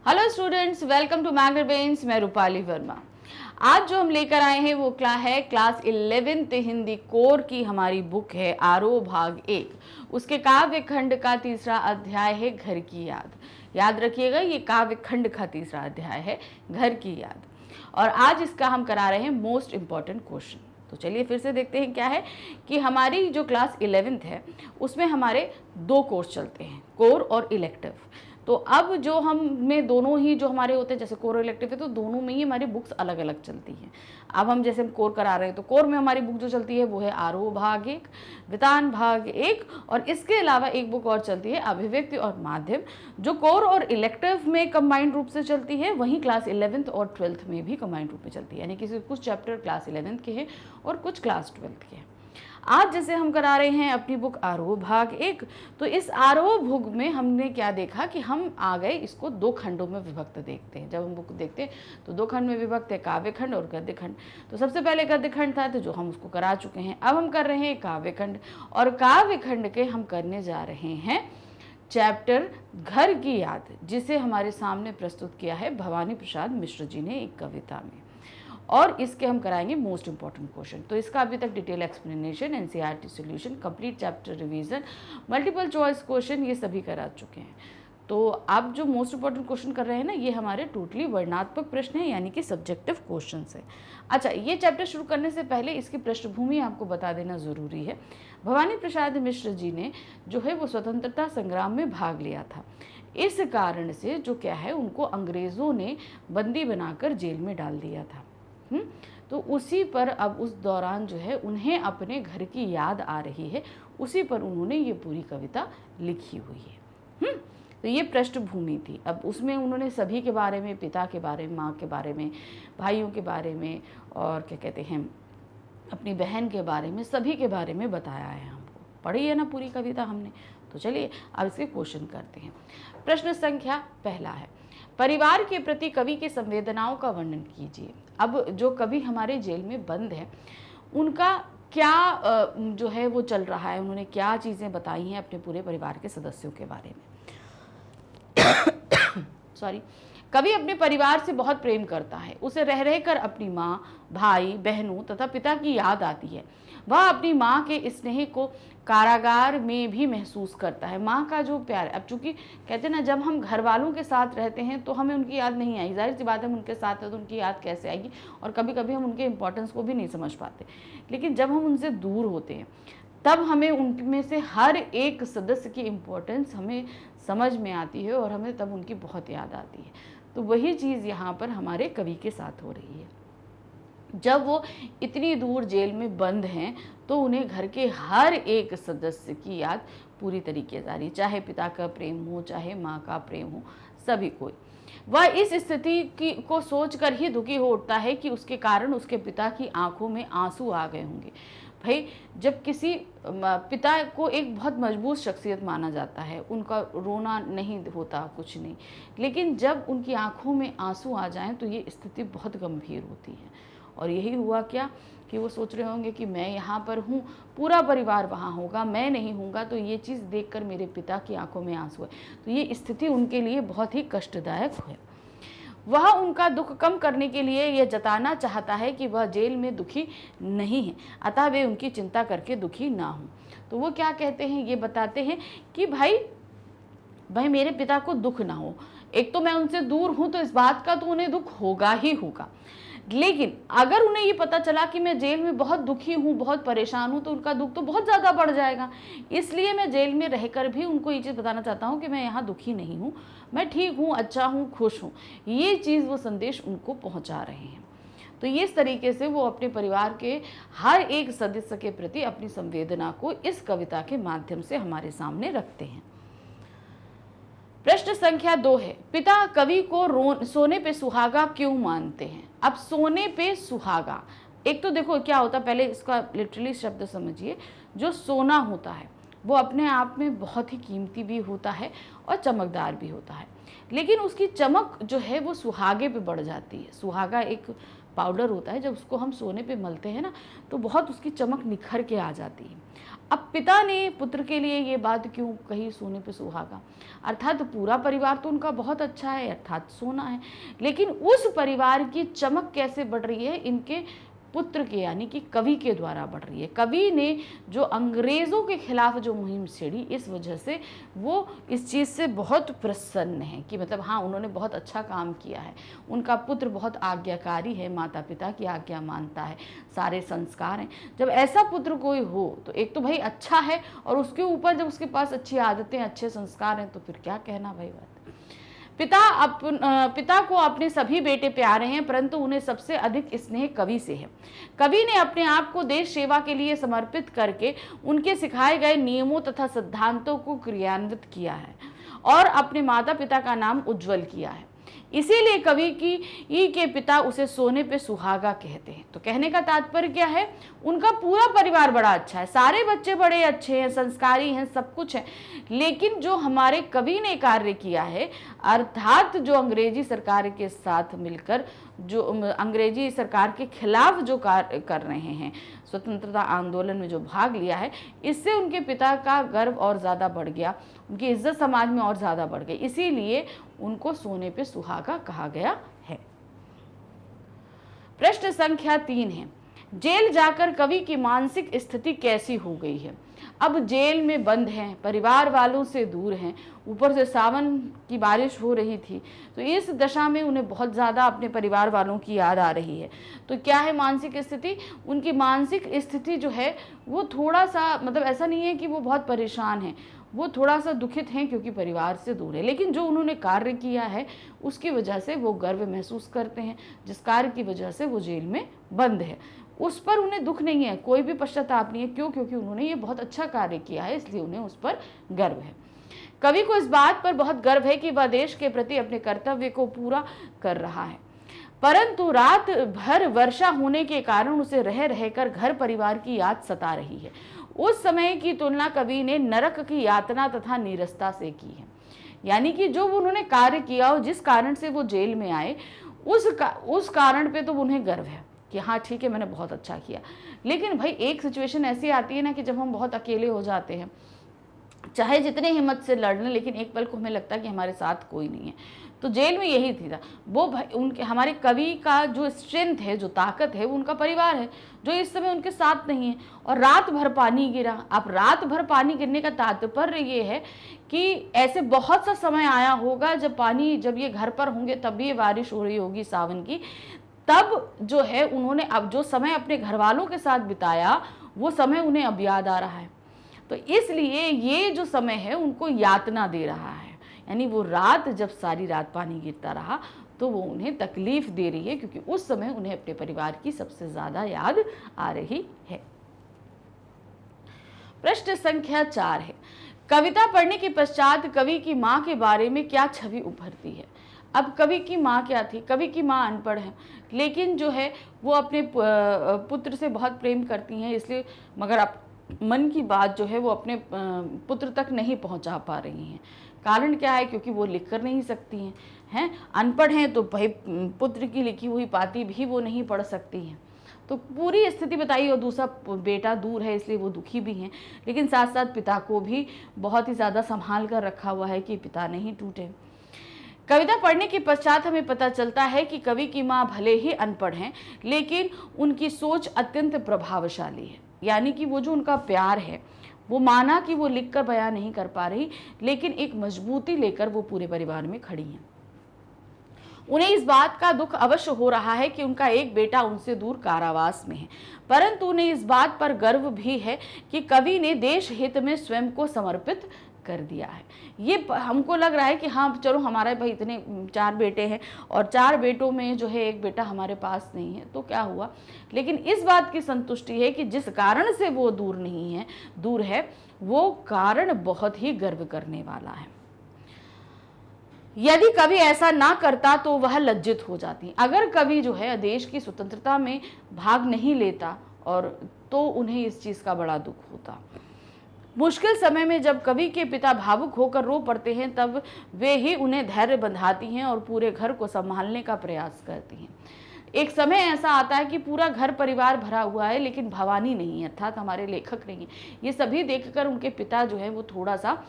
Hello students, welcome to Magnet Brains. मैं रूपाली वर्मा। आज जो हम लेकर आए हैं वो क्लास 11th हिंदी कोर की हमारी बुक है आरोह भाग 1। उसके काव्य खंड का तीसरा अध्याय है घर की याद। याद रखिएगा, ये काव्य खंड का तीसरा अध्याय है घर की याद। और आज इसका हम करा रहे हैं मोस्ट इम्पॉर्टेंट क्वेश्चन। तो चलिए फिर से देखते हैं क्या है कि हमारी जो क्लास 11th है उसमें हमारे दो कोर्स चलते हैं, कोर और इलेक्टिव। तो अब जो हम में दोनों ही जो हमारे होते हैं, जैसे कोर और इलेक्टिव है तो दोनों में ही हमारी बुक्स अलग अलग चलती हैं। अब हम जैसे हम कोर करा रहे हैं तो कोर में हमारी बुक जो चलती है वो है आरोह भाग 1, वितान भाग 1, और इसके अलावा एक बुक और चलती है अभिव्यक्ति और माध्यम, जो कोर और इलेक्टिव में कंबाइंड रूप से चलती है, वहीं क्लास 11th और 12th में भी कंबाइंड रूप में चलती है। यानी कि कुछ चैप्टर क्लास 11th के हैं और कुछ क्लास 12th के हैं। आज जैसे हम करा रहे हैं अपनी बुक आरोह भाग 1, तो इस आरोह भाग में हमने क्या देखा कि हम आ गए इसको दो खंडों में विभक्त देखते हैं। जब हम बुक देखते हैं तो दो खंड में विभक्त है, काव्य खंड और गद्य खंड। तो सबसे पहले गद्य खंड था तो जो हम उसको करा चुके हैं। अब हम कर रहे हैं काव्य खंड, और काव्य खंड के हम करने जा रहे हैं चैप्टर घर की याद, जिसे हमारे सामने प्रस्तुत किया है भवानी प्रसाद मिश्र जी ने एक कविता में। और इसके हम कराएंगे मोस्ट इंपॉर्टेंट क्वेश्चन। तो इसका अभी तक detail explanation, NCERT solution, complete chapter revision, multiple choice question, ये सभी करा चुके हैं। तो आप जो मोस्ट इंपॉर्टेंट क्वेश्चन कर रहे हैं ना, ये हमारे टोटली वर्णनात्मक प्रश्न है, यानी कि सब्जेक्टिव क्वेश्चन है। अच्छा, ये चैप्टर शुरू करने से पहले इसकी पृष्ठभूमि आपको बता देना ज़रूरी है। भवानी प्रसाद मिश्र जी ने जो है वो स्वतंत्रता संग्राम में भाग लिया था। इस कारण से जो क्या है, उनको अंग्रेज़ों ने बंदी बनाकर जेल में डाल दिया था। तो उसी पर अब उस दौरान जो है उन्हें अपने घर की याद आ रही है, उसी पर उन्होंने ये पूरी कविता लिखी हुई है। तो ये पृष्ठभूमि थी। अब उसमें उन्होंने सभी के बारे में, पिता के बारे में, माँ के बारे में, भाइयों के बारे में, और क्या कहते हैं अपनी बहन के बारे में, सभी के बारे में बताया है। हमको पढ़ी है ना पूरी कविता हमने। तो चलिए अब इसके क्वेश्चन करते हैं। प्रश्न संख्या पहला है, परिवार के प्रति कवि की संवेदनाओं का वर्णन कीजिए। अब जो कवि हमारे जेल में बंद है, उनका क्या जो है वो चल रहा है, उन्होंने क्या चीज़ें बताई हैं अपने पूरे परिवार के सदस्यों के बारे में। सॉरी। कवि अपने परिवार से बहुत प्रेम करता है। उसे रह रहकर अपनी माँ, भाई, बहनों तथा पिता की याद आती है। वह अपनी माँ के स्नेह को कारागार में भी महसूस करता है। माँ का जो प्यार, अब चूंकि कहते हैं ना, जब हम घर वालों के साथ रहते हैं तो हमें उनकी याद नहीं आई, जाहिर सी बात है हम उनके साथ हैं तो उनकी याद कैसे आएगी, और कभी कभी हम उनके इंपॉर्टेंस को भी नहीं समझ पाते। लेकिन जब हम उनसे दूर होते हैं तब हमें उनमें से हर एक सदस्य की इम्पोर्टेंस हमें समझ में आती है, और हमें तब उनकी बहुत याद आती है। तो वही चीज़ यहाँ पर हमारे कवि के साथ हो रही है। जब वो इतनी दूर जेल में बंद हैं तो उन्हें घर के हर एक सदस्य की याद पूरी तरीके से आ रही, चाहे पिता का प्रेम हो, चाहे माँ का प्रेम हो, सभी कोई। वह इस स्थिति को सोचकर ही दुखी हो उठता है कि उसके कारण उसके पिता की आंखों में आंसू आ गए होंगे। भाई, जब किसी पिता को एक बहुत मजबूत शख्सियत माना जाता है, उनका रोना नहीं होता, कुछ नहीं, लेकिन जब उनकी आंखों में आंसू आ जाएं तो ये स्थिति बहुत गंभीर होती है। और यही हुआ क्या कि वो सोच रहे होंगे कि मैं यहाँ पर हूँ, पूरा परिवार वहाँ होगा, मैं नहीं हूँगा, तो ये चीज़ देखकर मेरे पिता की आंखों में आंसू है। तो ये स्थिति उनके लिए बहुत ही कष्टदायक है। वह उनका दुख कम करने के लिए यह जताना चाहता है कि वह जेल में दुखी नहीं है, अतः वे उनकी चिंता करके दुखी ना हों। तो वो क्या कहते हैं, ये बताते हैं कि भाई मेरे पिता को दुख ना हो। एक तो मैं उनसे दूर हूँ तो इस बात का तो उन्हें दुख होगा ही होगा, लेकिन अगर उन्हें ये पता चला कि मैं जेल में बहुत दुखी हूँ, बहुत परेशान हूँ, तो उनका दुख तो बहुत ज़्यादा बढ़ जाएगा। इसलिए मैं जेल में रहकर भी उनको ये चीज़ बताना चाहता हूँ कि मैं यहाँ दुखी नहीं हूँ, मैं ठीक हूँ, अच्छा हूँ, खुश हूँ। ये चीज़, वो संदेश उनको पहुँचा रहे हैं। तो इस तरीके से वो अपने परिवार के हर एक सदस्य के प्रति अपनी संवेदना को इस कविता के माध्यम से हमारे सामने रखते हैं। प्रश्न संख्या 2 है, पिता कवि को सोने पे सुहागा क्यों मानते हैं। अब सोने पे सुहागा, एक तो देखो क्या होता है, पहले इसका लिटरली शब्द समझिए। जो सोना होता है वो अपने आप में बहुत ही कीमती भी होता है और चमकदार भी होता है, लेकिन उसकी चमक जो है वो सुहागे पे बढ़ जाती है। सुहागा एक पाउडर होता है, जब उसको हम सोने पे मलते हैं ना तो बहुत उसकी चमक निखर के आ जाती है। अब पिता ने पुत्र के लिए ये बात क्यों कही, सोने पे सुहागा, अर्थात पूरा परिवार तो उनका बहुत अच्छा है, अर्थात सोना है, लेकिन उस परिवार की चमक कैसे बढ़ रही है, इनके पुत्र के यानी कि कवि के द्वारा बढ़ रही है। कवि ने जो अंग्रेजों के खिलाफ जो मुहिम छेड़ी, इस वजह से वो इस चीज़ से बहुत प्रसन्न है कि मतलब हाँ, उन्होंने बहुत अच्छा काम किया है, उनका पुत्र बहुत आज्ञाकारी है, माता पिता की आज्ञा मानता है, सारे संस्कार हैं। जब ऐसा पुत्र कोई हो तो एक तो भाई अच्छा है, और उसके ऊपर जब उसके पास अच्छी आदतें, अच्छे संस्कार हैं, तो फिर क्या कहना भाई बात। पिता को अपने सभी बेटे प्यारे हैं, परंतु उन्हें सबसे अधिक स्नेह कवि से है। कवि ने अपने आप को देश सेवा के लिए समर्पित करके उनके सिखाए गए नियमों तथा सिद्धांतों को क्रियान्वित किया है और अपने माता पिता का नाम उज्जवल किया है। इसीलिए कवि के पिता उसे सोने पे सुहागा कहते हैं। तो कहने का तात्पर्य क्या है, उनका पूरा परिवार बड़ा अच्छा है, सारे बच्चे बड़े अच्छे हैं, संस्कारी हैं, सब कुछ है, लेकिन जो हमारे कवि ने कार्य किया है, अर्थात जो अंग्रेजी सरकार के साथ मिलकर जो अंग्रेजी सरकार के खिलाफ जो कार्य कर रहे हैं, स्वतंत्रता आंदोलन में जो भाग लिया है, इससे उनके पिता का गर्व और ज़्यादा बढ़ गया, उनकी इज्जत समाज में और ज़्यादा बढ़ गई, इसीलिए उनको सोने पे सुहागा कहा गया है। प्रश्न संख्या 3 है, जेल जाकर कवि की मानसिक स्थिति कैसी हो गई है। अब जेल में बंद हैं, परिवार वालों से दूर हैं, ऊपर से सावन की बारिश हो रही थी, तो इस दशा में उन्हें बहुत ज़्यादा अपने परिवार वालों की याद आ रही है। तो क्या है मानसिक स्थिति, उनकी मानसिक स्थिति जो है वो थोड़ा सा, मतलब ऐसा नहीं है कि वो बहुत परेशान हैं, वो थोड़ा सा दुखित हैं क्योंकि परिवार से दूर है, लेकिन जो उन्होंने कार्य किया है उसकी वजह से वो गर्व महसूस करते हैं, जिस कार्य की वजह से वो जेल में बंद है उस पर उन्हें दुख नहीं है, कोई भी पश्चाताप नहीं है। क्यों? क्योंकि उन्होंने ये बहुत अच्छा कार्य किया है, इसलिए उन्हें उस पर गर्व है। कवि को इस बात पर बहुत गर्व है कि वह देश के प्रति अपने कर्तव्य को पूरा कर रहा है, परंतु रात भर वर्षा होने के कारण उसे रह रहकर घर परिवार की याद सता रही है। उस समय की तुलना कवि ने नरक की यातना तथा नीरसता से की है, यानी कि जो उन्होंने कार्य किया और जिस कारण से वो जेल में आए, उस कारण पे तो उन्हें गर्व है कि हाँ ठीक है, मैंने बहुत अच्छा किया। लेकिन भाई एक सिचुएशन ऐसी आती है ना कि जब हम बहुत अकेले हो जाते हैं, चाहे जितने हिम्मत से लड़ लें, लेकिन एक पल को हमें लगता है कि हमारे साथ कोई नहीं है। तो जेल में यही थी था वो भाई, उनके हमारे कवि का जो स्ट्रेंथ है, जो ताकत है, वो उनका परिवार है जो इस समय उनके साथ नहीं है। और रात भर पानी गिरा। अब रात भर पानी गिरने का तात्पर्य ये है कि ऐसे बहुत सा समय आया होगा जब ये घर पर होंगे, तब भी ये बारिश हो रही होगी सावन की, तब जो है उन्होंने अब जो समय अपने घर वालों के साथ बिताया वो समय उन्हें अब याद आ रहा है। तो इसलिए ये जो समय है उनको यातना दे रहा है, यानी वो रात जब सारी रात पानी गिरता रहा तो वो उन्हें तकलीफ दे रही है, क्योंकि उस समय उन्हें अपने परिवार की सबसे ज्यादा याद आ रही है। प्रश्न संख्या 4 है, कविता पढ़ने के पश्चात कवि की माँ के बारे में क्या छवि उभरती है। अब कवि की माँ क्या थी, कवि की माँ अनपढ़ है, लेकिन जो है वो अपने पुत्र से बहुत प्रेम करती हैं, इसलिए मगर अब मन की बात जो है वो अपने पुत्र तक नहीं पहुंचा पा रही हैं। कारण क्या है? क्योंकि वो लिख कर नहीं सकती हैं, अनपढ़ हैं, तो भाई पुत्र की लिखी हुई पाती भी वो नहीं पढ़ सकती हैं। तो पूरी स्थिति बताइए, और दूसरा बेटा दूर है इसलिए वो दुखी भी हैं, लेकिन साथ साथ पिता को भी बहुत ही ज़्यादा संभाल कर रखा हुआ है कि पिता नहीं टूटे। कविता पढ़ने के पश्चात हमें पता चलता है कि कवि की माँ भले ही अनपढ़ हैं, लेकिन उनकी सोच अत्यंत प्रभावशाली है, यानी कि वो जो उनका प्यार है, वो माना कि वो लिखकर बयां नहीं कर पा रही, लेकिन एक मजबूती लेकर वो पूरे परिवार में खड़ी हैं। उन्हें इस बात का दुख अवश्य हो रहा है कि उनका एक बेटा उनसे दूर कारावास में है, परंतु उन्हें इस बात पर गर्व भी है कि कवि ने देश हित में स्वयं को समर्पित कर दिया है। ये हमको लग रहा है कि हाँ चलो, हमारे भाई इतने 4 बेटे हैं और 4 बेटों में जो है एक बेटा हमारे पास नहीं है, तो क्या हुआ, लेकिन इस बात की संतुष्टि है कि जिस कारण से वो दूर है, वो कारण बहुत ही गर्व करने वाला है। यदि कवि ऐसा ना करता तो वह लज्जित हो जाती। अगर कवि जो है देश की स्वतंत्रता में भाग नहीं लेता और तो उन्हें इस चीज का बड़ा दुख होता। मुश्किल समय में जब कवि के पिता भावुक होकर रो पड़ते हैं, तब वे ही उन्हें धैर्य बंधाती हैं और पूरे घर को संभालने का प्रयास करती हैं। एक समय ऐसा आता है कि पूरा घर परिवार भरा हुआ है लेकिन भवानी नहीं है, अर्थात हमारे लेखक नहीं है। ये सभी देखकर उनके पिता जो है वो थोड़ा सा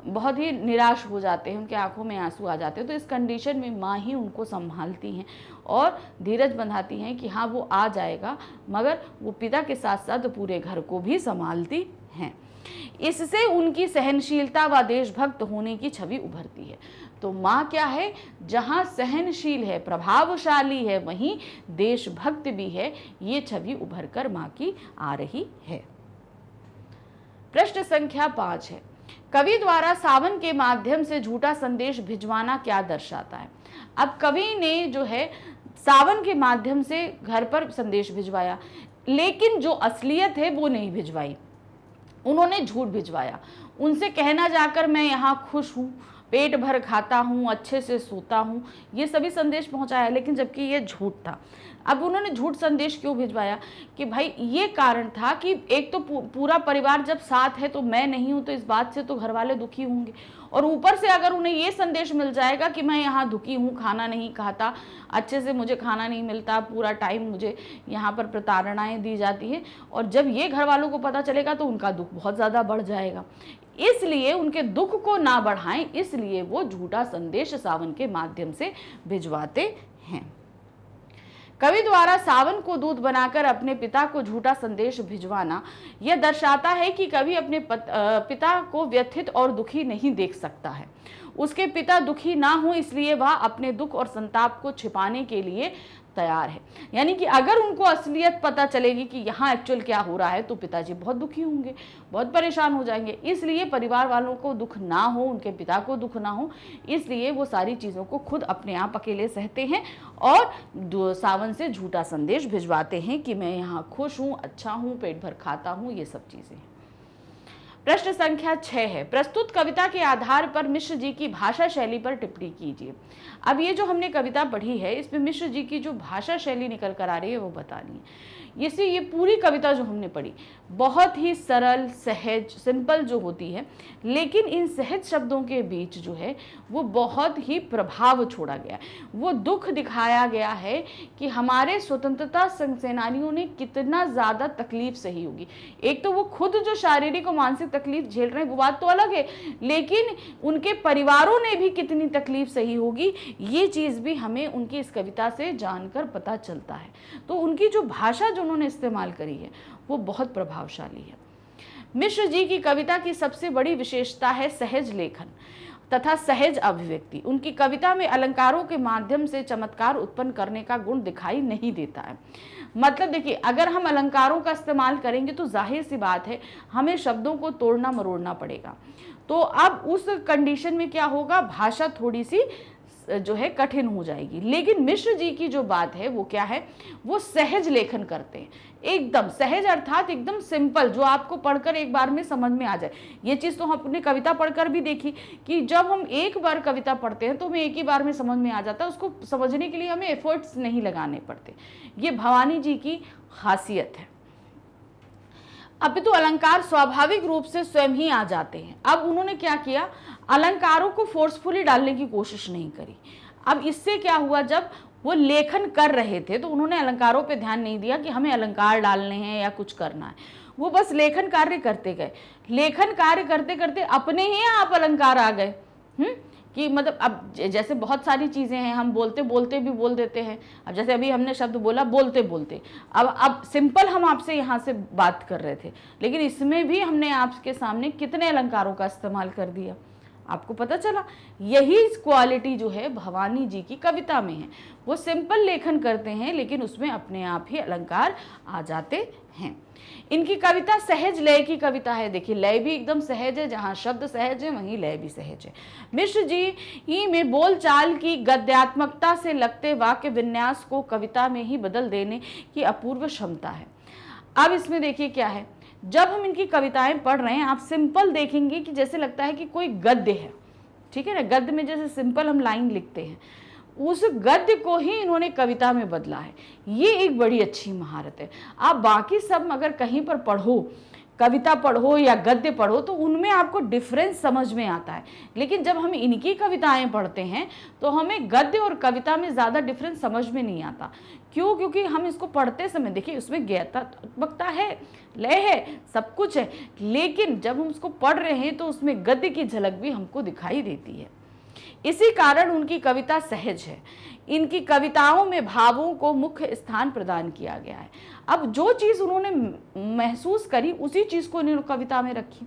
बहुत ही निराश हो जाते हैं, उनकी आंखों में आंसू आ जाते हैं। तो इस कंडीशन में माँ ही उनको संभालती हैं और धीरज बंधाती हैं कि हाँ वो आ जाएगा, मगर वो पिता के साथ साथ पूरे घर को भी संभालती हैं। इससे उनकी सहनशीलता व देशभक्त होने की छवि उभरती है। तो माँ क्या है, जहाँ सहनशील है, प्रभावशाली है, वहीं देशभक्त भी है। ये छवि उभर कर माँ की आ रही है। प्रश्न संख्या 5 है, कवि द्वारा सावन के माध्यम से झूठा संदेश भिजवाना क्या दर्शाता है। अब कवि ने जो है सावन के माध्यम से घर पर संदेश भिजवाया, लेकिन जो असलियत है वो नहीं भिजवाई, उन्होंने झूठ भिजवाया। उनसे कहना जाकर मैं यहाँ खुश हूँ, पेट भर खाता हूँ, अच्छे से सोता हूँ, ये सभी संदेश पहुँचाया, लेकिन जबकि ये झूठ था। अब उन्होंने झूठ संदेश क्यों भिजवाया कि भाई ये कारण था कि एक तो पूरा परिवार जब साथ है तो मैं नहीं हूँ, तो इस बात से तो घर वाले दुखी होंगे, और ऊपर से अगर उन्हें ये संदेश मिल जाएगा कि मैं यहाँ दुखी हूँ, खाना नहीं खाता, अच्छे से मुझे खाना नहीं मिलता, पूरा टाइम मुझे यहाँ पर प्रताड़नाएं दी जाती है, और जब ये घर वालों को पता चलेगा तो उनका दुख बहुत ज़्यादा बढ़ जाएगा। इसलिए उनके दुख को ना बढ़ाएं, इसलिए वो झूठा संदेश सावन के माध्यम से भिजवाते हैं। कवि द्वारा सावन को दूत बनाकर अपने पिता को झूठा संदेश भिजवाना यह दर्शाता है कि कवि अपने पिता को व्यथित और दुखी नहीं देख सकता है। उसके पिता दुखी ना हो, इसलिए वह अपने दुख और संताप को छिपाने के लिए तैयार है। यानी कि अगर उनको असलियत पता चलेगी कि यहाँ एक्चुअल क्या हो रहा है तो पिताजी बहुत दुखी होंगे, बहुत परेशान हो जाएंगे। इसलिए परिवार वालों को दुख ना हो, उनके पिता को दुख ना हो, इसलिए वो सारी चीज़ों को खुद अपने आप अकेले सहते हैं और सावन से झूठा संदेश भिजवाते हैं कि मैं यहाँ खुश हूँ, अच्छा हूँ, पेट भर खाता हूँ, ये सब चीज़ें। प्रश्न संख्या 6 है, प्रस्तुत कविता के आधार पर मिश्र जी की भाषा शैली पर टिप्पणी कीजिए। अब ये जो हमने कविता पढ़ी है इसमें मिश्र जी की जो भाषा शैली निकल कर आ रही है वो बतानी है। ये पूरी कविता जो हमने पढ़ी बहुत ही सरल, सहज, सिंपल जो होती है, लेकिन इन सहज शब्दों के बीच जो है वो बहुत ही प्रभाव छोड़ा गया। वो दुख दिखाया गया है कि हमारे स्वतंत्रता सेनानियों ने कितना ज़्यादा तकलीफ सही होगी। एक तो वो खुद जो शारीरिक और मानसिक तकलीफ झेल रहे हैं वो बात तो अलग है, लेकिन उनके परिवारों ने भी कितनी तकलीफ सही होगी, ये चीज़ भी हमें उनकी इस कविता से जानकर पता चलता है। तो उनकी जो भाषा जो उन्होंने इस्तेमाल करी है वो बहुत प्रभावशाली है। मिश्र जी की कविता की सबसे बड़ी विशेषता है सहज लेखन तथा सहज अभिव्यक्ति। उनकी कविता में अलंकारों के माध्यम से चमत्कार उत्पन्न करने का गुण दिखाई नहीं देता है। मतलब देखिए, अगर हम अलंकारों का इस्तेमाल करेंगे तो जाहिर सी बात है हमें शब्दों को तोड़ना मरोड़ना पड़ेगा। तो अब उस कंडीशन में क्या होगा, भाषा थोड़ी सी जो है कठिन हो जाएगी। लेकिन मिश्र जी की जो बात है वो क्या है, वो सहज लेखन करते हैं, एकदम सहज, अर्थात एकदम सिंपल, जो आपको पढ़कर एक बार में समझ में आ जाए। ये चीज़ तो हम अपनी कविता पढ़कर भी देखी कि जब हम एक बार कविता पढ़ते हैं तो हमें एक ही बार में समझ में आ जाता है, उसको समझने के लिए हमें एफर्ट्स नहीं लगाने पड़ते। ये भवानी जी की खासियत है। अपितु अलंकार स्वाभाविक रूप से स्वयं ही आ जाते हैं। अब उन्होंने क्या किया, अलंकारों को फोर्सफुली डालने की कोशिश नहीं करी। अब इससे क्या हुआ, जब वो लेखन कर रहे थे तो उन्होंने अलंकारों पे ध्यान नहीं दिया कि हमें अलंकार डालने हैं या कुछ करना है। वो बस लेखन कार्य करते गए। लेखन कार्य करते करते अपने ही आप अलंकार आ गए। कि मतलब अब जैसे बहुत सारी चीज़ें हैं, हम बोलते बोलते भी बोल देते हैं। अब जैसे अभी हमने शब्द बोला बोलते बोलते, अब सिंपल हम आपसे यहाँ से बात कर रहे थे, लेकिन इसमें भी हमने आपके सामने कितने अलंकारों का इस्तेमाल कर दिया, आपको पता चला। यही क्वालिटी जो है भवानी जी की कविता में है। वो सिंपल लेखन करते हैं लेकिन उसमें अपने आप ही अलंकार आ जाते हैं। इनकी कविता सहज लय की कविता है। देखिए, लय भी एकदम सहज है, जहाँ शब्द सहज है वहीं लय भी सहज है। मिश्र जी ही में बोलचाल की गद्यात्मकता से लगते वाक्य विन्यास को कविता में ही बदल देने की अपूर्व क्षमता है। अब इसमें देखिए क्या है, जब हम इनकी कविताएं पढ़ रहे हैं आप सिंपल देखेंगे कि जैसे लगता है कि कोई गद्य है, ठीक है ना, गद्य में जैसे सिंपल हम लाइन लिखते हैं, उस गद्य को ही इन्होंने कविता में बदला है। ये एक बड़ी अच्छी महारत है। आप बाकी सब अगर कहीं पर पढ़ो कविता पढ़ो या गद्य पढ़ो तो उनमें आपको डिफरेंस समझ में आता है, लेकिन जब हम इनकी कविताएं पढ़ते हैं तो हमें गद्य और कविता में ज़्यादा डिफरेंस समझ में नहीं आता। क्यों? क्योंकि हम इसको पढ़ते समय देखिए उसमें गद्यात्मकता है, लय है, सब कुछ है, लेकिन जब हम उसको पढ़ रहे हैं तो उसमें गद्य की झलक भी हमको दिखाई देती है। इसी कारण उनकी कविता सहज है। इनकी कविताओं में भावों को मुख्य स्थान प्रदान किया गया है। अब जो चीज़ उन्होंने महसूस करी उसी चीज़ को इन्होंने कविता में रखी।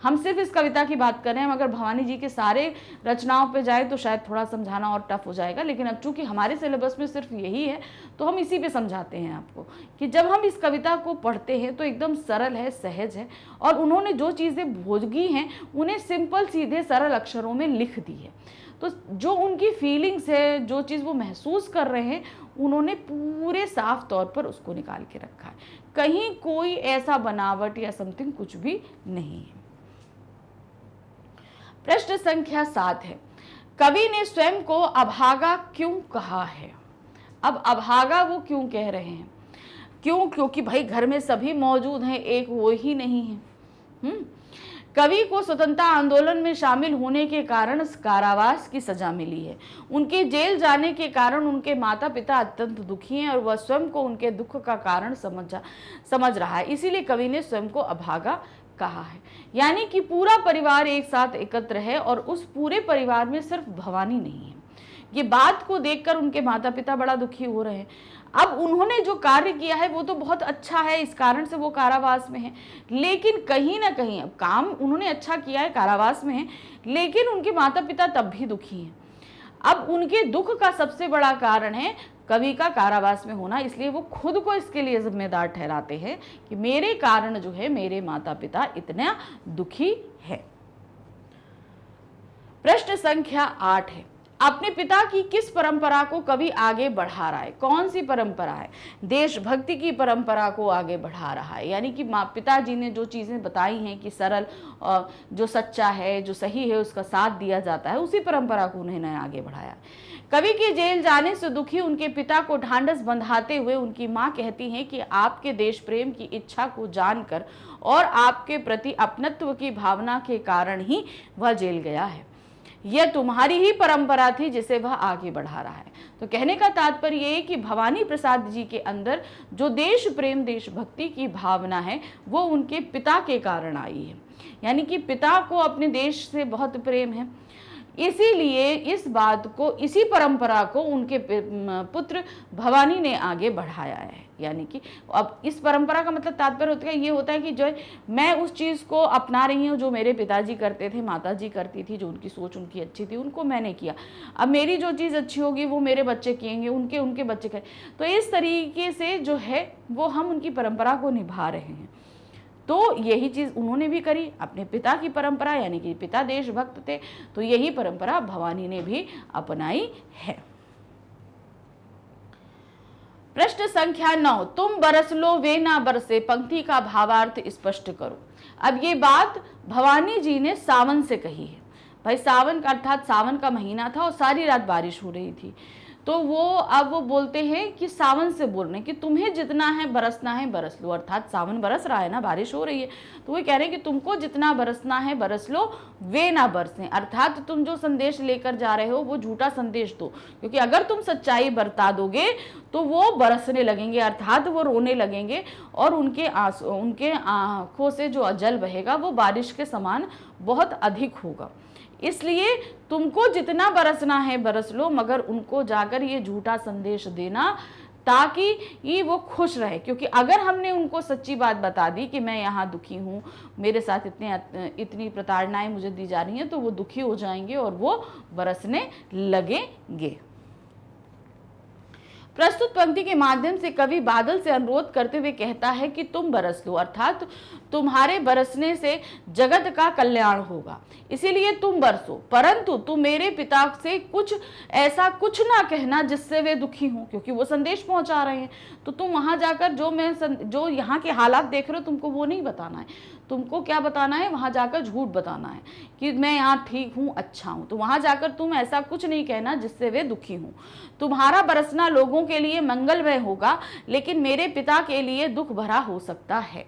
हम सिर्फ इस कविता की बात कर रहे हैं, अगर भवानी जी के सारे रचनाओं पे जाए तो शायद थोड़ा समझाना और टफ हो जाएगा, लेकिन अब चूंकि हमारे सिलेबस में सिर्फ यही है तो हम इसी पे समझाते हैं आपको कि जब हम इस कविता को पढ़ते हैं तो एकदम सरल है, सहज है, और उन्होंने जो चीज़ें भोगी हैं उन्हें सिंपल सीधे सरल अक्षरों में लिख दी है। तो जो उनकी फीलिंग्स है, जो चीज़ वो महसूस कर रहे हैं, उन्होंने पूरे साफ तौर पर उसको निकाल के रखा है। कहीं कोई ऐसा बनावट या समथिंग कुछ भी नहीं है। प्रश्न संख्या 7 है, कवि ने स्वयं को अभागा क्यों कहा है? अब अभागा वो क्यों कह रहे हैं? क्यों? क्योंकि भाई घर में सभी मौजूद हैं, एक वो ही नहीं है। कवि को स्वतंत्रता आंदोलन में शामिल होने के कारण कारावास की सजा मिली है। उनके जेल जाने के कारण उनके माता पिता अत्यंत दुखी हैं और वह स्वयं को उनके दुख का कारण समझ रहा है, इसीलिए कवि ने स्वयं को अभागा कहा है। यानी कि पूरा परिवार एक साथ एकत्र है और उस पूरे परिवार में सिर्फ भवानी नहीं है। ये बात को देखकर उनके माता पिता बड़ा दुखी हो रहे हैं। अब उन्होंने जो कार्य किया है वो तो बहुत अच्छा है, इस कारण से वो कारावास में है, लेकिन कहीं ना कहीं अब काम उन्होंने अच्छा किया है, कारावास में है, लेकिन उनके माता पिता तब भी दुखी हैं। अब उनके दुख का सबसे बड़ा कारण है कवि का कारावास में होना, इसलिए वो खुद को इसके लिए जिम्मेदार ठहराते हैं कि मेरे कारण जो है मेरे माता पिता इतना दुखी है। प्रश्न संख्या 8 है, अपने पिता की किस परंपरा को कवि आगे बढ़ा रहा है? कौन सी परंपरा है? देशभक्ति की परंपरा को आगे बढ़ा रहा है। यानी कि पिताजी ने जो चीज़ें बताई हैं कि सरल जो सच्चा है, जो सही है, उसका साथ दिया जाता है, उसी परंपरा को उन्होंने आगे बढ़ाया। कवि के जेल जाने से दुखी उनके पिता को ढांढस बंधाते हुए उनकी माँ कहती हैं कि आपके देश प्रेम की इच्छा को जानकर और आपके प्रति अपनत्व की भावना के कारण ही वह जेल गया है। यह तुम्हारी ही परंपरा थी जिसे वह आगे बढ़ा रहा है। तो कहने का तात्पर्य यह है कि भवानी प्रसाद जी के अंदर जो देश प्रेम, देशभक्ति की भावना है वो उनके पिता के कारण आई है। यानी कि पिता को अपने देश से बहुत प्रेम है, इसीलिए इस बात को, इसी परंपरा को उनके पुत्र भवानी ने आगे बढ़ाया है। यानी कि अब इस परंपरा का मतलब तात्पर्य होता है, ये होता है कि जो मैं उस चीज़ को अपना रही हूँ जो मेरे पिताजी करते थे, माताजी करती थी, जो उनकी सोच उनकी अच्छी थी, उनको मैंने किया। अब मेरी जो चीज़ अच्छी होगी वो मेरे बच्चे किएंगे, उनके बच्चे करें। तो इस तरीके से जो है वो हम उनकी परंपरा को निभा रहे हैं। तो यही चीज़ उन्होंने भी करी, अपने पिता की परंपरा, यानी कि पिता देशभक्त थे, तो यही परंपरा भवानी ने भी अपनाई है। प्रश्न संख्या 9, तुम बरस लो वे ना बरसे, पंक्ति का भावार्थ स्पष्ट करो। अब ये बात भवानी जी ने सावन से कही है। भाई सावन का अर्थात सावन का महीना था और सारी रात बारिश हो रही थी, तो वो बोलते हैं कि सावन से बोल रहे हैं कि तुम्हें जितना है बरसना है बरस लो, अर्थात सावन बरस रहा है ना, बारिश हो रही है, तो वो कह रहे हैं कि तुमको जितना बरसना है बरस लो, वे ना बरसें, अर्थात तुम जो संदेश लेकर जा रहे हो वो झूठा संदेश दो, क्योंकि अगर तुम सच्चाई बरता दोगे तो वो बरसने लगेंगे, अर्थात वो रोने लगेंगे और उनके आंखों से जो जल बहेगा वो बारिश के समान बहुत अधिक होगा। इसलिए तुमको जितना बरसना है बरस लो, मगर उनको जाकर ये झूठा संदेश देना ताकि ये वो खुश रहे, क्योंकि अगर हमने उनको सच्ची बात बता दी कि मैं यहाँ दुखी हूँ, मेरे साथ इतनी प्रताड़नाएं मुझे दी जा रही हैं, तो वो दुखी हो जाएंगे और वो बरसने लगेंगे। प्रस्तुत पंक्ति के माध्यम से कवि बादल से अनुरोध करते हुए कहता है कि तुम बरस लो, अर्थात तुम्हारे बरसने से जगत का कल्याण होगा, इसीलिए तुम बरसो, परंतु तुम मेरे पिता से ऐसा कुछ ना कहना जिससे वे दुखी हों, क्योंकि वो संदेश पहुंचा रहे हैं। तो तुम वहां जाकर जो यहाँ के हालात देख रहे हो तुमको वो नहीं बताना है, तुमको क्या बताना है, वहां जाकर झूठ बताना है कि मैं यहाँ ठीक हूँ, अच्छा हूँ। तो वहां जाकर तुम ऐसा कुछ नहीं कहना जिससे वे दुखी हों। तुम्हारा बरसना लोगों के लिए मंगलमय होगा, लेकिन मेरे पिता के लिए दुख भरा हो सकता है,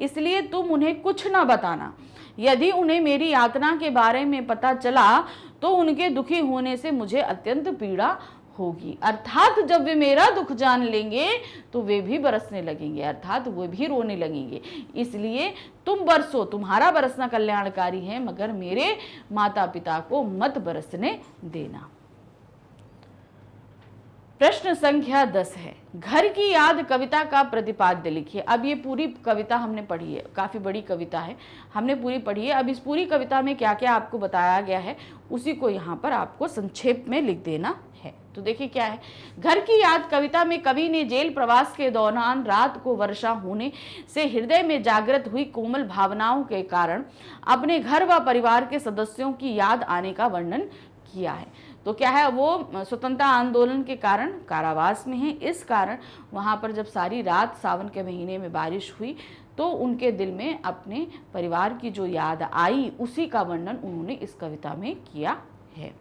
इसलिए तुम उन्हें कुछ न बताना। यदि उन्हें मेरी यातना के बारे में पता चला तो उनके दुखी होने से मुझे अत्यंत पीड़ा होगी। अर्थात जब वे मेरा दुख जान लेंगे तो वे भी बरसने लगेंगे, अर्थात वे भी रोने लगेंगे। इसलिए तुम बरसो, तुम्हारा बरसना कल्याणकारी है, मगर मेरे माता पिता को मत बरसने देना। प्रश्न संख्या 10 है, घर की याद कविता का प्रतिपाद्य लिखिए। अब ये पूरी कविता हमने पढ़ी है, काफी बड़ी कविता है, हमने पूरी पढ़ी है। अब इस पूरी कविता में क्या क्या आपको बताया गया है उसी को यहाँ पर आपको संक्षेप में लिख देना है। तो देखिए क्या है, घर की याद कविता में कवि ने जेल प्रवास के दौरान रात को वर्षा होने से हृदय में जागृत हुई कोमल भावनाओं के कारण अपने घर व परिवार के सदस्यों की याद आने का वर्णन किया है। तो क्या है, वो स्वतंत्रता आंदोलन के कारण कारावास में है, इस कारण वहाँ पर जब सारी रात सावन के महीने में बारिश हुई तो उनके दिल में अपने परिवार की जो याद आई उसी का वर्णन उन्होंने इस कविता में किया है।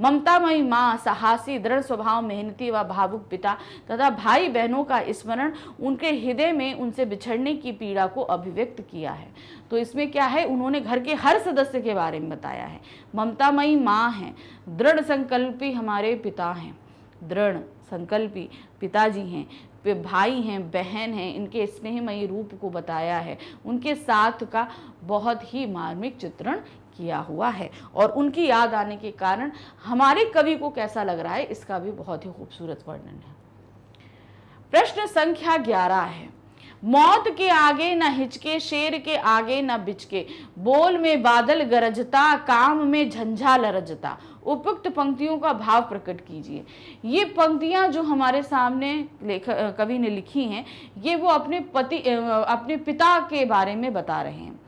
ममतामयी माँ, साहसी दृढ़ स्वभाव, मेहनती व भावुक पिता तथा भाई बहनों का स्मरण उनके हृदय में उनसे बिछड़ने की पीड़ा को अभिव्यक्त किया है। तो इसमें क्या है, उन्होंने घर के हर सदस्य के बारे में बताया है। ममतामयी माँ हैं, दृढ़ संकल्पी हमारे पिता हैं, दृढ़ संकल्पी पिताजी हैं, भाई हैं, बहन हैं, इनके स्नेहमयी रूप को बताया है, उनके साथ का बहुत ही मार्मिक चित्रण किया हुआ है और उनकी याद आने के कारण हमारे कवि को कैसा लग रहा है इसका भी बहुत ही खूबसूरत वर्णन है। प्रश्न संख्या 11 है, मौत के आगे न हिचके, शेर के आगे न बिचके, बोल में बादल गरजता, काम में झंझा लरजता। उपयुक्त पंक्तियों का भाव प्रकट कीजिए। ये पंक्तियां जो हमारे सामने कवि ने लिखी हैं, ये वो अपने पिता के बारे में बता रहे हैं।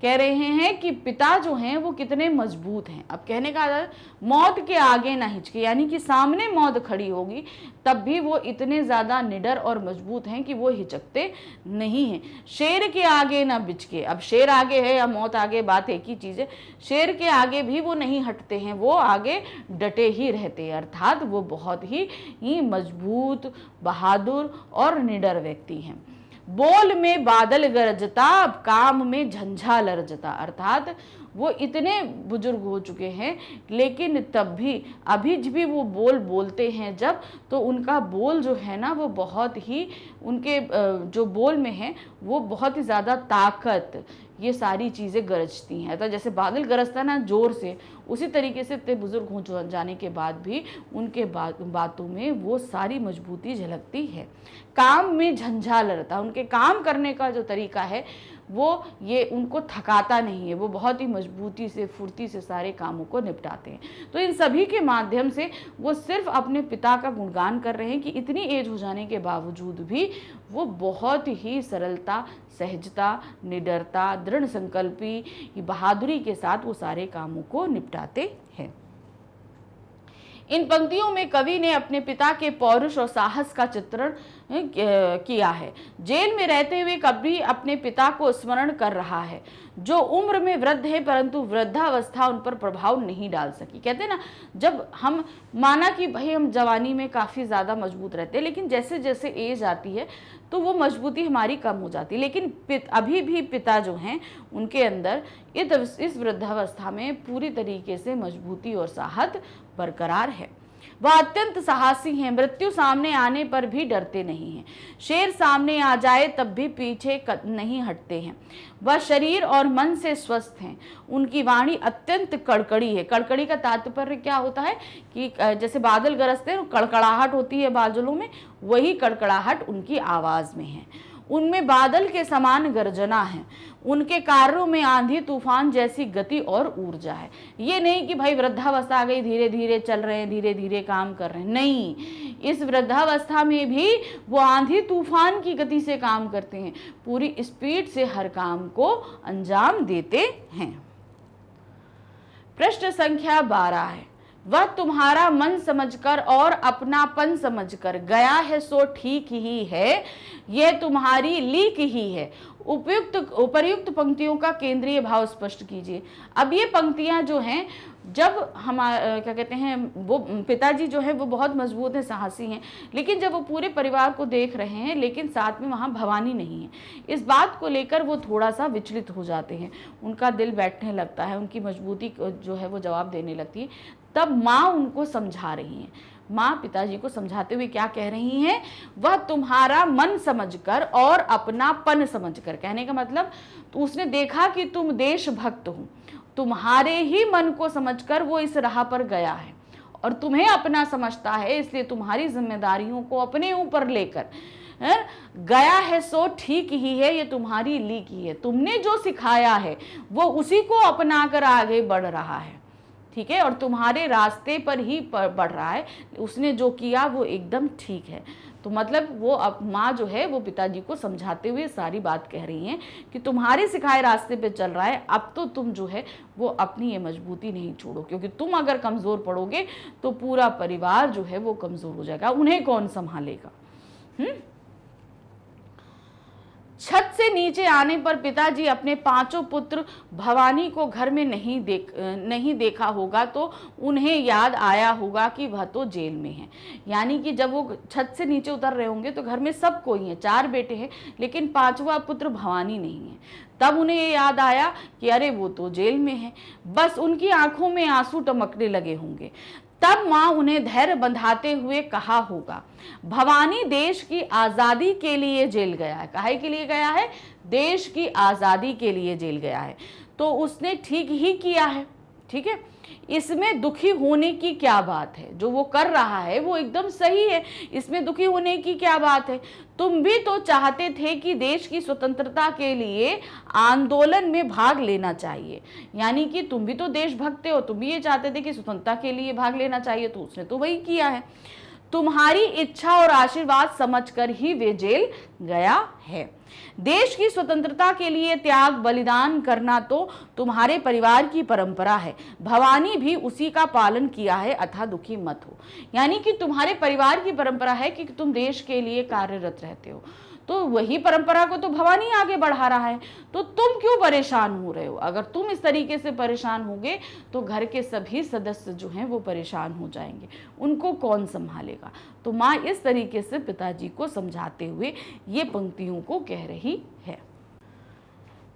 कह रहे हैं कि पिता जो हैं वो कितने मजबूत हैं। अब कहने का मौत के आगे ना हिचके, यानी कि सामने मौत खड़ी होगी तब भी वो इतने ज़्यादा निडर और मजबूत हैं कि वो हिचकते नहीं हैं। शेर के आगे ना बिचके, अब शेर आगे है या मौत आगे, बात एक ही चीज़ है। शेर के आगे भी वो नहीं हटते हैं, वो आगे डटे ही रहते हैं, अर्थात वो बहुत ही मजबूत, बहादुर और निडर व्यक्ति हैं। बोल में बादल गरजता, काम में झंझा लरजता, अर्थात वो इतने बुजुर्ग हो चुके हैं लेकिन तब भी अभी भी वो बोलते हैं जब, तो उनका बोल जो है ना वो बहुत ही, उनके जो बोल में है वो बहुत ही ज़्यादा ताकत, ये सारी चीज़ें गरजती हैं। तो जैसे बादल गरजता है ना जोर से, उसी तरीके से इतने बुजुर्ग हो जाने के बाद भी उनके बातों में वो सारी मजबूती झलकती है। काम में झंझा लड़ता, उनके काम करने का जो तरीका है वो ये उनको थकाता नहीं है, वो बहुत ही मजबूती से, फुर्ती से सारे कामों को निपटाते हैं। तो इन सभी के माध्यम से वो सिर्फ अपने पिता का गुणगान कर रहे हैं कि इतनी एज हो जाने के बावजूद भी वो बहुत ही सरलता, सहजता, निडरता, दृढ़ संकल्पी, बहादुरी के साथ वो सारे कामों को निपटाते हैं। इन पंक्तियों में कवि ने अपने पिता के पौरुष और साहस का चित्रण किया है। जेल में रहते हुए कवि अपने पिता को स्मरण कर रहा है जो उम्र में वृद्ध है परंतु वृद्धावस्था उन पर प्रभाव नहीं डाल सकी। कहते हैं ना, जब हम माना कि भाई हम जवानी में काफ़ी ज़्यादा मजबूत रहते हैं लेकिन जैसे जैसे एज आती है तो वो मजबूती हमारी कम हो जाती है, लेकिन अभी भी पिता जो हैं उनके अंदर इस वृद्धावस्था में पूरी तरीके से मजबूती और साहस बरकरार है। वह अत्यंत साहसी हैं, मृत्यु सामने आने पर भी डरते नहीं हैं, शेर सामने आ जाए तब भी पीछे नहीं हटते हैं। वह शरीर और मन से स्वस्थ हैं, उनकी वाणी अत्यंत कड़कड़ी है। कड़कड़ी का तात्पर्य क्या होता है कि जैसे बादल गरजते हैं कड़कड़ाहट होती है बादलों में, वही कड़कड़ाहट उनकी आवाज़ में है। उनमें बादल के समान गर्जना है, उनके कार्यों में आंधी तूफान जैसी गति और ऊर्जा है। ये नहीं कि भाई वृद्धावस्था आ गई, धीरे धीरे चल रहे हैं, धीरे धीरे काम कर रहे हैं, नहीं, इस वृद्धावस्था में भी वो आंधी तूफान की गति से काम करते हैं, पूरी स्पीड से हर काम को अंजाम देते हैं। प्रश्न संख्या 12 है, वह तुम्हारा मन समझकर और अपनापन समझकर गया है सो ठीक ही है, यह तुम्हारी लीक ही है। उपर्युक्त पंक्तियों का केंद्रीय भाव स्पष्ट कीजिए। अब ये पंक्तियां जो हैं, जब हम क्या कहते हैं, वो पिताजी जो है वो बहुत मजबूत हैं, साहसी हैं, लेकिन जब वो पूरे परिवार को देख रहे हैं लेकिन साथ में वहाँ भवानी नहीं है, इस बात को लेकर वो थोड़ा सा विचलित हो जाते हैं। उनका दिल बैठने लगता है, उनकी मजबूती जो है वो जवाब देने लगती है। तब माँ उनको समझा रही हैं। माँ पिताजी को समझाते हुए क्या कह रही हैं? वह तुम्हारा मन समझकर और अपनापन समझकर, कहने का मतलब तो उसने देखा कि तुम देशभक्त हो, तुम्हारे ही मन को समझकर वो इस राह पर गया है और तुम्हें अपना समझता है, इसलिए तुम्हारी जिम्मेदारियों को अपने ऊपर लेकर गया है सो ठीक ही है, ये तुम्हारी लीक ही है। तुमने जो सिखाया है वो उसी को अपनाकर आगे बढ़ रहा है, ठीक है, और तुम्हारे रास्ते पर ही बढ़ रहा है। उसने जो किया वो एकदम ठीक है। तो मतलब वो अब माँ जो है वो पिताजी को समझाते हुए सारी बात कह रही हैं कि तुम्हारे सिखाए रास्ते पे चल रहा है, अब तो तुम जो है वो अपनी ये मजबूती नहीं छोड़ो, क्योंकि तुम अगर कमज़ोर पड़ोगे तो पूरा परिवार जो है वो कमज़ोर हो जाएगा, उन्हें कौन संभालेगा। छत से नीचे आने पर पिताजी अपने पांचों पुत्र भवानी को घर में नहीं देखा होगा तो उन्हें याद आया होगा कि वह तो जेल में है। यानी कि जब वो छत से नीचे उतर रहे होंगे तो घर में सब कोई है, 4 बेटे हैं, लेकिन 5वां पुत्र भवानी नहीं है। तब उन्हें ये याद आया कि अरे वो तो जेल में है। बस उनकी आंखों में आंसू टपकने लगे होंगे। तब माँ उन्हें धैर्य बंधाते हुए कहा होगा, भवानी देश की आज़ादी के लिए जेल गया है। काहे के लिए गया है? देश की आज़ादी के लिए जेल गया है। तो उसने ठीक ही किया है, ठीक है, इसमें दुखी होने की क्या बात है? जो वो कर रहा है वो एकदम सही है, इसमें दुखी होने की क्या बात है? तुम भी तो चाहते थे कि देश की स्वतंत्रता के लिए आंदोलन में भाग लेना चाहिए, यानी कि तुम भी तो देशभक्त हो, तुम भी ये चाहते थे कि स्वतंत्रता के लिए भाग लेना चाहिए, तो उसने तो वही किया है। तुम्हारी इच्छा और आशीर्वाद समझकर ही वे जेल गया है। देश की स्वतंत्रता के लिए त्याग बलिदान करना तो तुम्हारे परिवार की परंपरा है, भवानी भी उसी का पालन किया है, अतः दुखी मत हो। यानी कि तुम्हारे परिवार की परंपरा है कि तुम देश के लिए कार्यरत रहते हो, तो वही परंपरा को तो भवानी आगे बढ़ा रहा है, तो तुम क्यों परेशान हो रहे हो? अगर तुम इस तरीके से परेशान होगे तो घर के सभी सदस्य जो हैं वो परेशान हो जाएंगे, उनको कौन संभालेगा? तो माँ इस तरीके से पिताजी को समझाते हुए ये पंक्तियों को कह रही है।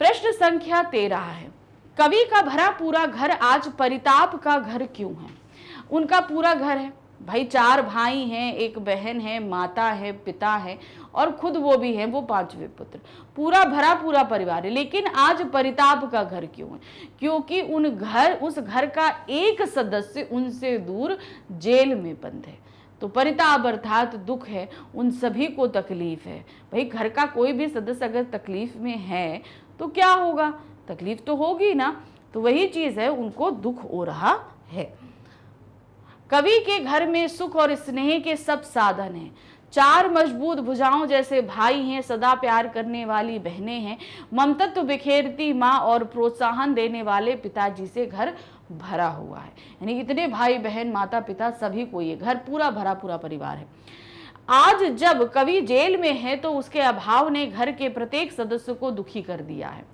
प्रश्न संख्या 13 है, कवि का भरा पूरा घर आज परिताप का घर क्यों है? उनका पूरा घर है भाई, 4 भाई हैं, 1 बहन है, माता है, पिता है और खुद वो भी है, वो 5वें पुत्र, पूरा भरा पूरा परिवार है, लेकिन आज परिताप का घर क्यों है? क्योंकि उस घर का एक सदस्य उनसे दूर जेल में बंद है। तो परिताप अर्थात दुख है, उन सभी को तकलीफ है। भाई घर का कोई भी सदस्य अगर तकलीफ में है तो क्या होगा? तकलीफ तो होगी ना। तो वही चीज है, उनको दुख हो रहा है। कवि के घर में सुख और स्नेह के सब साधन हैं। 4 मजबूत भुजाओं जैसे भाई हैं, सदा प्यार करने वाली बहनें हैं, ममतत्व बिखेरती माँ और प्रोत्साहन देने वाले पिताजी से घर भरा हुआ है। यानी इतने भाई बहन, माता पिता सभी को ये घर पूरा भरा पूरा परिवार है। आज जब कवि जेल में है तो उसके अभाव ने घर के प्रत्येक सदस्य को दुखी कर दिया है।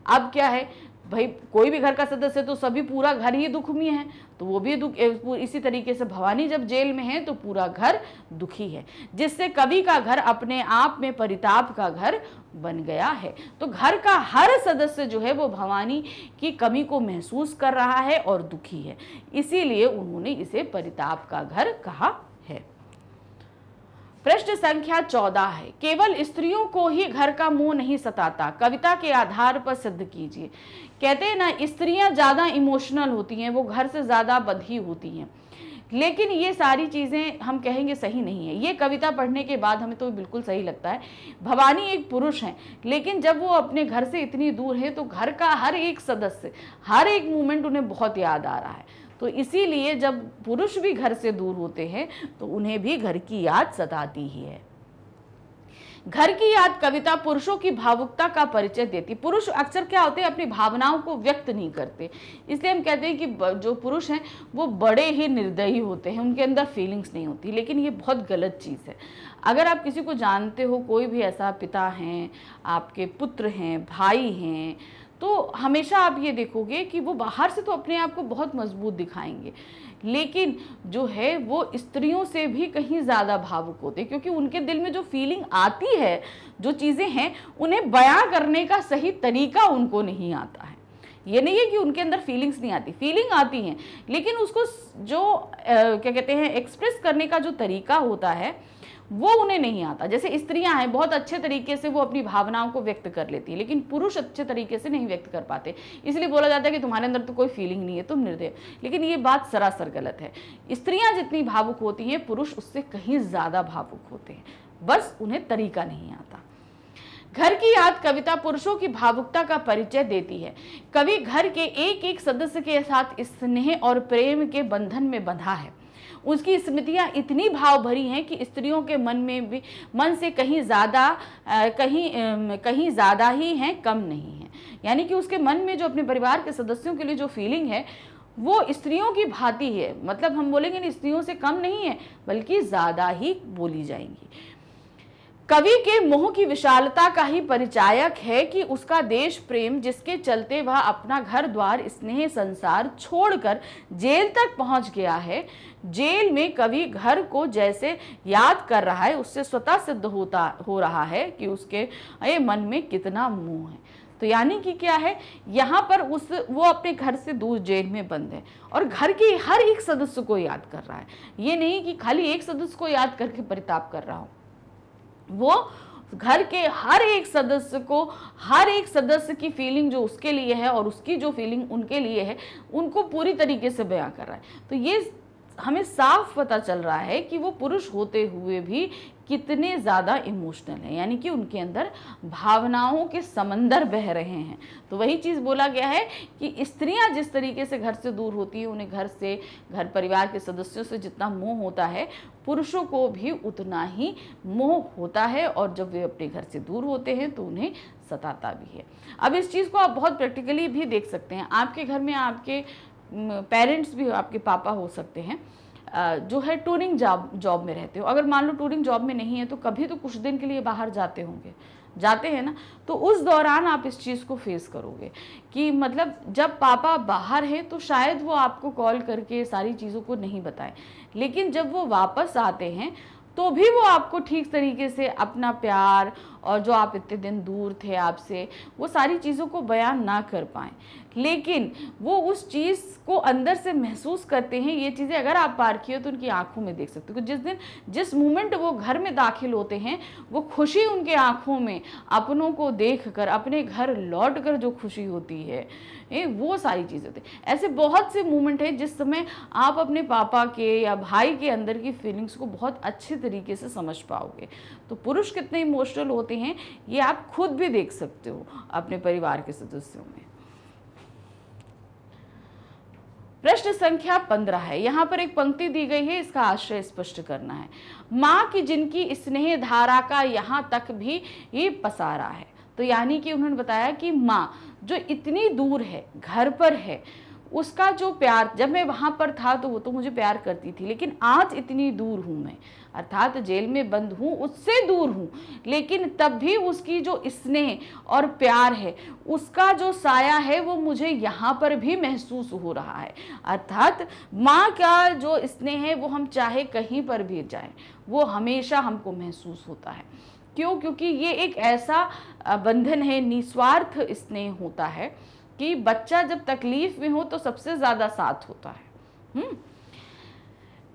अब क्या है भाई, कोई भी घर का सदस्य तो सभी पूरा घर ही दुख में है, तो वो भी दुख। इसी तरीके से भवानी जब जेल में है तो पूरा घर दुखी है, जिससे कवि का घर अपने आप में परिताप का घर बन गया है। तो घर का हर सदस्य जो है वो भवानी की कमी को महसूस कर रहा है और दुखी है, इसीलिए उन्होंने इसे परिताप का घर कहा है। प्रश्न संख्या 14 है, केवल स्त्रियों को ही घर का मोह नहीं सताता, कविता के आधार पर सिद्ध कीजिए। कहते हैं ना, स्त्रियां ज्यादा इमोशनल होती हैं, वो घर से ज्यादा बंधी होती हैं, लेकिन ये सारी चीजें हम कहेंगे सही नहीं है। ये कविता पढ़ने के बाद हमें तो बिल्कुल सही लगता है। भवानी एक पुरुष हैं, लेकिन जब वो अपने घर से इतनी दूर है तो घर का हर एक सदस्य, हर एक मोमेंट उन्हें बहुत याद आ रहा है। तो इसीलिए जब पुरुष भी घर से दूर होते हैं तो उन्हें भी घर की याद सताती ही है। घर की याद कविता पुरुषों की भावुकता का परिचय देती। पुरुष अक्सर क्या होते हैं, अपनी भावनाओं को व्यक्त नहीं करते, इसलिए हम कहते हैं कि जो पुरुष हैं वो बड़े ही निर्दयी होते हैं, उनके अंदर फीलिंग्स नहीं होती। लेकिन ये बहुत गलत चीज़ है। अगर आप किसी को जानते हो, कोई भी ऐसा पिता हैं, आपके पुत्र हैं, भाई हैं, तो हमेशा आप ये देखोगे कि वो बाहर से तो अपने आप को बहुत मजबूत दिखाएंगे, लेकिन जो है वो स्त्रियों से भी कहीं ज़्यादा भावुक होते हैं, क्योंकि उनके दिल में जो फीलिंग आती है, जो चीज़ें हैं, उन्हें बयां करने का सही तरीका उनको नहीं आता है। ये नहीं है कि उनके अंदर फीलिंग्स नहीं आती, फीलिंग आती हैं, लेकिन उसको जो क्या कहते हैं, एक्सप्रेस करने का जो तरीका होता है वो उन्हें नहीं आता। जैसे स्त्रियां हैं, बहुत अच्छे तरीके से वो अपनी भावनाओं को व्यक्त कर लेती है, लेकिन पुरुष अच्छे तरीके से नहीं व्यक्त कर पाते, इसलिए बोला जाता है कि तुम्हारे अंदर तो कोई फीलिंग नहीं है, तुम निर्दय। लेकिन ये बात सरासर गलत है। स्त्रियां जितनी भावुक होती हैं, पुरुष उससे कहीं ज़्यादा भावुक होते हैं, बस उन्हें तरीका नहीं आता। घर की याद कविता पुरुषों की भावुकता का परिचय देती है। कवि घर के एक एक सदस्य के साथ स्नेह और प्रेम के बंधन में बंधा है। उसकी स्मृतियां इतनी भाव भरी हैं कि स्त्रियों के मन में भी, मन से कहीं ज़्यादा ही हैं, कम नहीं है। यानी कि उसके मन में जो अपने परिवार के सदस्यों के लिए जो फीलिंग है वो स्त्रियों की भांति है। मतलब हम बोलेंगे ना, स्त्रियों से कम नहीं है, बल्कि ज़्यादा ही बोली जाएंगी। कवि के मोह की विशालता का ही परिचायक है कि उसका देश प्रेम, जिसके चलते वह अपना घर द्वार, स्नेह, संसार छोड़कर जेल तक पहुंच गया है। जेल में कवि घर को जैसे याद कर रहा है, उससे स्वतः सिद्ध हो रहा है कि उसके मन में कितना मोह है। तो यानी कि क्या है, यहाँ पर वो अपने घर से दूर जेल में बंद है और घर के हर एक सदस्य को याद कर रहा है। ये नहीं कि खाली एक सदस्य को याद करके परिताप कर रहा हो, वो घर के हर एक सदस्य की फीलिंग जो उसके लिए है और उसकी जो फीलिंग उनके लिए है, उनको पूरी तरीके से बयां कर रहा है। तो ये हमें साफ पता चल रहा है कि वो पुरुष होते हुए भी कितने ज़्यादा इमोशनल हैं, यानी कि उनके अंदर भावनाओं के समंदर बह रहे हैं। तो वही चीज़ बोला गया है कि स्त्रियां जिस तरीके से घर से दूर होती हैं, उन्हें घर परिवार के सदस्यों से जितना मोह होता है, पुरुषों को भी उतना ही मोह होता है, और जब वे अपने घर से दूर होते हैं तो उन्हें सताता भी है। अब इस चीज़ को आप बहुत प्रैक्टिकली भी देख सकते हैं। आपके घर में आपके पेरेंट्स भी, आपके पापा हो सकते हैं, जो है टूरिंग जॉब में रहते हो। अगर मान लो टूरिंग जॉब में नहीं है तो कभी तो कुछ दिन के लिए बाहर जाते होंगे, जाते हैं ना, तो उस दौरान आप इस चीज़ को फेस करोगे कि मतलब जब पापा बाहर हैं तो शायद वो आपको कॉल करके सारी चीज़ों को नहीं बताएं, लेकिन जब वो वापस आते हैं तो भी वो आपको ठीक तरीके से अपना प्यार और जो आप इतने दिन दूर थे आपसे, वो सारी चीज़ों को बयान ना कर पाएँ, लेकिन वो उस चीज़ को अंदर से महसूस करते हैं। ये चीज़ें अगर आप पारखी हो तो उनकी आंखों में देख सकते हो कि जिस मोमेंट वो घर में दाखिल होते हैं, वो खुशी उनके आंखों में, अपनों को देखकर, अपने घर लौटकर जो खुशी होती है, वो सारी चीज़ें होती हैं। ऐसे बहुत से मोमेंट हैं जिस समय आप अपने पापा के या भाई के अंदर की फीलिंग्स को बहुत अच्छे तरीके से समझ पाओगे। तो पुरुष कितने इमोशनल होते हैं ये आप खुद भी देख सकते हो अपने परिवार के सदस्यों में। प्रश्न संख्या 15 है। यहाँ पर एक पंक्ति दी गई है, इसका आशय स्पष्ट करना है। माँ की जिनकी स्नेह धारा का यहाँ तक भी ये पसारा है। तो यानी कि उन्होंने बताया कि माँ जो इतनी दूर है, घर पर है, उसका जो प्यार, जब मैं वहाँ पर था तो वो तो मुझे प्यार करती थी, लेकिन आज इतनी दूर हूँ मैं, अर्थात जेल में बंद हूँ, उससे दूर हूँ, लेकिन तब भी उसकी जो स्नेह और प्यार है, उसका जो साया है, वो मुझे यहाँ पर भी महसूस हो रहा है। अर्थात माँ का जो स्नेह है वो हम चाहे कहीं पर भी जाएं, वो हमेशा हमको महसूस होता है। क्यों? क्योंकि ये एक ऐसा बंधन है, निस्वार्थ स्नेह होता है कि बच्चा जब तकलीफ में हो तो सबसे ज्यादा साथ होता है।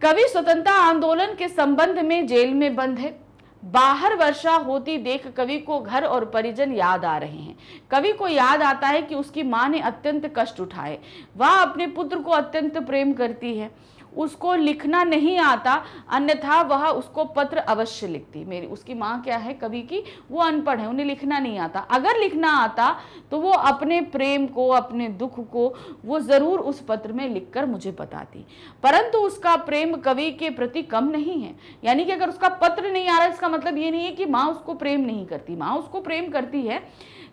कवि स्वतंत्रता आंदोलन के संबंध में जेल में बंद है। बाहर वर्षा होती देख कवि को घर और परिजन याद आ रहे हैं। कवि को याद आता है कि उसकी मां ने अत्यंत कष्ट उठाए, वह अपने पुत्र को अत्यंत प्रेम करती है, उसको लिखना नहीं आता, अन्यथा वह उसको पत्र अवश्य लिखती। मेरी उसकी माँ क्या है कवि की, वो अनपढ़ है, उन्हें लिखना नहीं आता। अगर लिखना आता तो वो अपने प्रेम को, अपने दुख को वो जरूर उस पत्र में लिखकर मुझे बताती। परंतु उसका प्रेम कवि के प्रति कम नहीं है। यानी कि अगर उसका पत्र नहीं आ रहा, इसका मतलब ये नहीं है कि माँ उसको प्रेम नहीं करती, माँ उसको प्रेम करती है,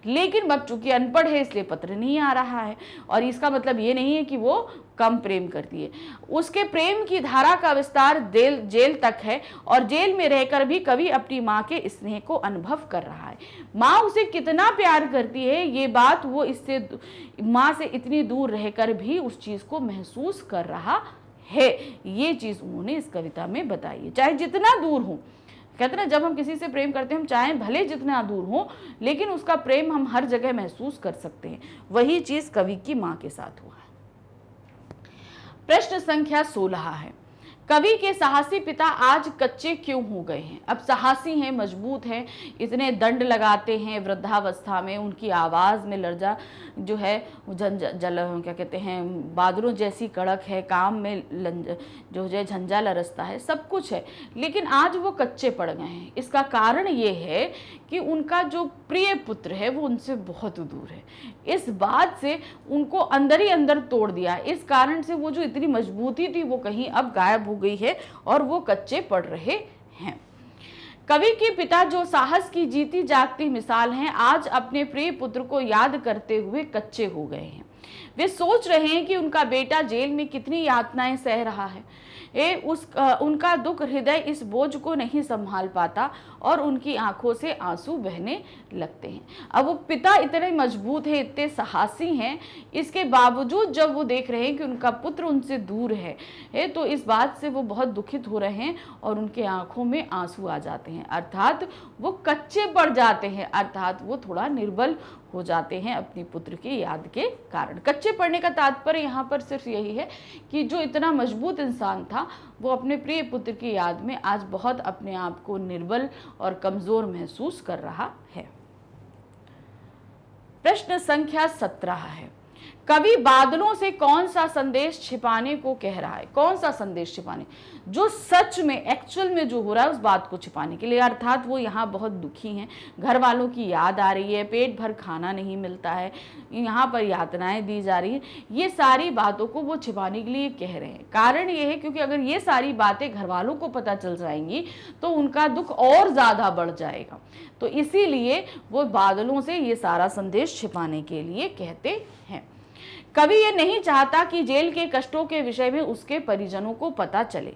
लेकिन अब चूंकि अनपढ़ है इसलिए पत्र नहीं आ रहा है। और इसका मतलब ये नहीं है कि वो कम प्रेम करती है। उसके प्रेम की धारा का विस्तार जेल तक है, और जेल में रहकर भी कवि अपनी माँ के स्नेह को अनुभव कर रहा है। माँ उसे कितना प्यार करती है ये बात वो इससे, माँ से इतनी दूर रहकर भी उस चीज को महसूस कर रहा है। ये चीज उन्होंने इस कविता में बताई है। चाहे जितना दूर हो, कहते ना जब हम किसी से प्रेम करते हैं, हम चाहे भले जितना दूर हो, लेकिन उसका प्रेम हम हर जगह महसूस कर सकते हैं। वही चीज कवि की मां के साथ हुआ है। प्रश्न संख्या 16 है, कवि के साहसी पिता आज कच्चे क्यों हो गए हैं? अब साहसी हैं, मजबूत हैं, इतने दंड लगाते हैं वृद्धावस्था में, उनकी आवाज़ में लर्जा जो है क्या कहते हैं, बादलों जैसी कड़क है, काम में जो है झंझा लरसता है, सब कुछ है, लेकिन आज वो कच्चे पड़ गए हैं। इसका कारण ये है कि उनका जो प्रिय पुत्र है वो उनसे बहुत दूर है। इस बात से उनको अंदर ही अंदर तोड़ दिया। इस कारण से वो जो इतनी मजबूती थी वो कहीं अब गायब हो गई है और वो कच्चे पड़ रहे हैं। कवि के पिता जो साहस की जीती जागती मिसाल हैं, आज अपने प्रिय पुत्र को याद करते हुए कच्चे हो गए हैं। वे सोच रहे हैं कि उनका बेटा जेल में कितनी यातनाएं सह रहा है। उनका दुख हृदय इस बोझ को नहीं संभाल पाता और उनकी आंखों से आंसू बहने लगते हैं। अब वो पिता इतने मजबूत हैं, इतने साहसी हैं, इसके बावजूद जब वो देख रहे हैं कि उनका पुत्र उनसे दूर है तो इस बात से वो बहुत दुखित हो रहे हैं और उनके आंखों में आंसू आ जाते हैं, अर्थात वो कच्चे पड़ जाते हैं, अर्थात वो थोड़ा निर्बल हो जाते हैं अपनी पुत्र की याद के कारण। कच्चे पड़ने का तात्पर्य यहाँ पर सिर्फ यही है कि जो इतना मजबूत इंसान था वो अपने प्रिय पुत्र की याद में आज बहुत अपने आप को निर्बल और कमजोर महसूस कर रहा है। प्रश्न संख्या 17 है, कवि बादलों से कौन सा संदेश छिपाने को कह रहा है? कौन सा संदेश छिपाने? जो सच में एक्चुअल में जो हो रहा है उस बात को छिपाने के लिए, अर्थात वो यहाँ बहुत दुखी हैं, घर वालों की याद आ रही है, पेट भर खाना नहीं मिलता है, यहाँ पर यातनाएं दी जा रही है, ये सारी बातों को वो छिपाने के लिए कह रहे हैं। कारण ये है क्योंकि अगर ये सारी बातें घर वालों को पता चल जाएंगी तो उनका दुख और ज़्यादा बढ़ जाएगा। तो इसीलिए वो बादलों से ये सारा संदेश छिपाने के लिए कहते हैं। कवि ये नहीं चाहता कि जेल के कष्टों के विषय में उसके परिजनों को पता चले।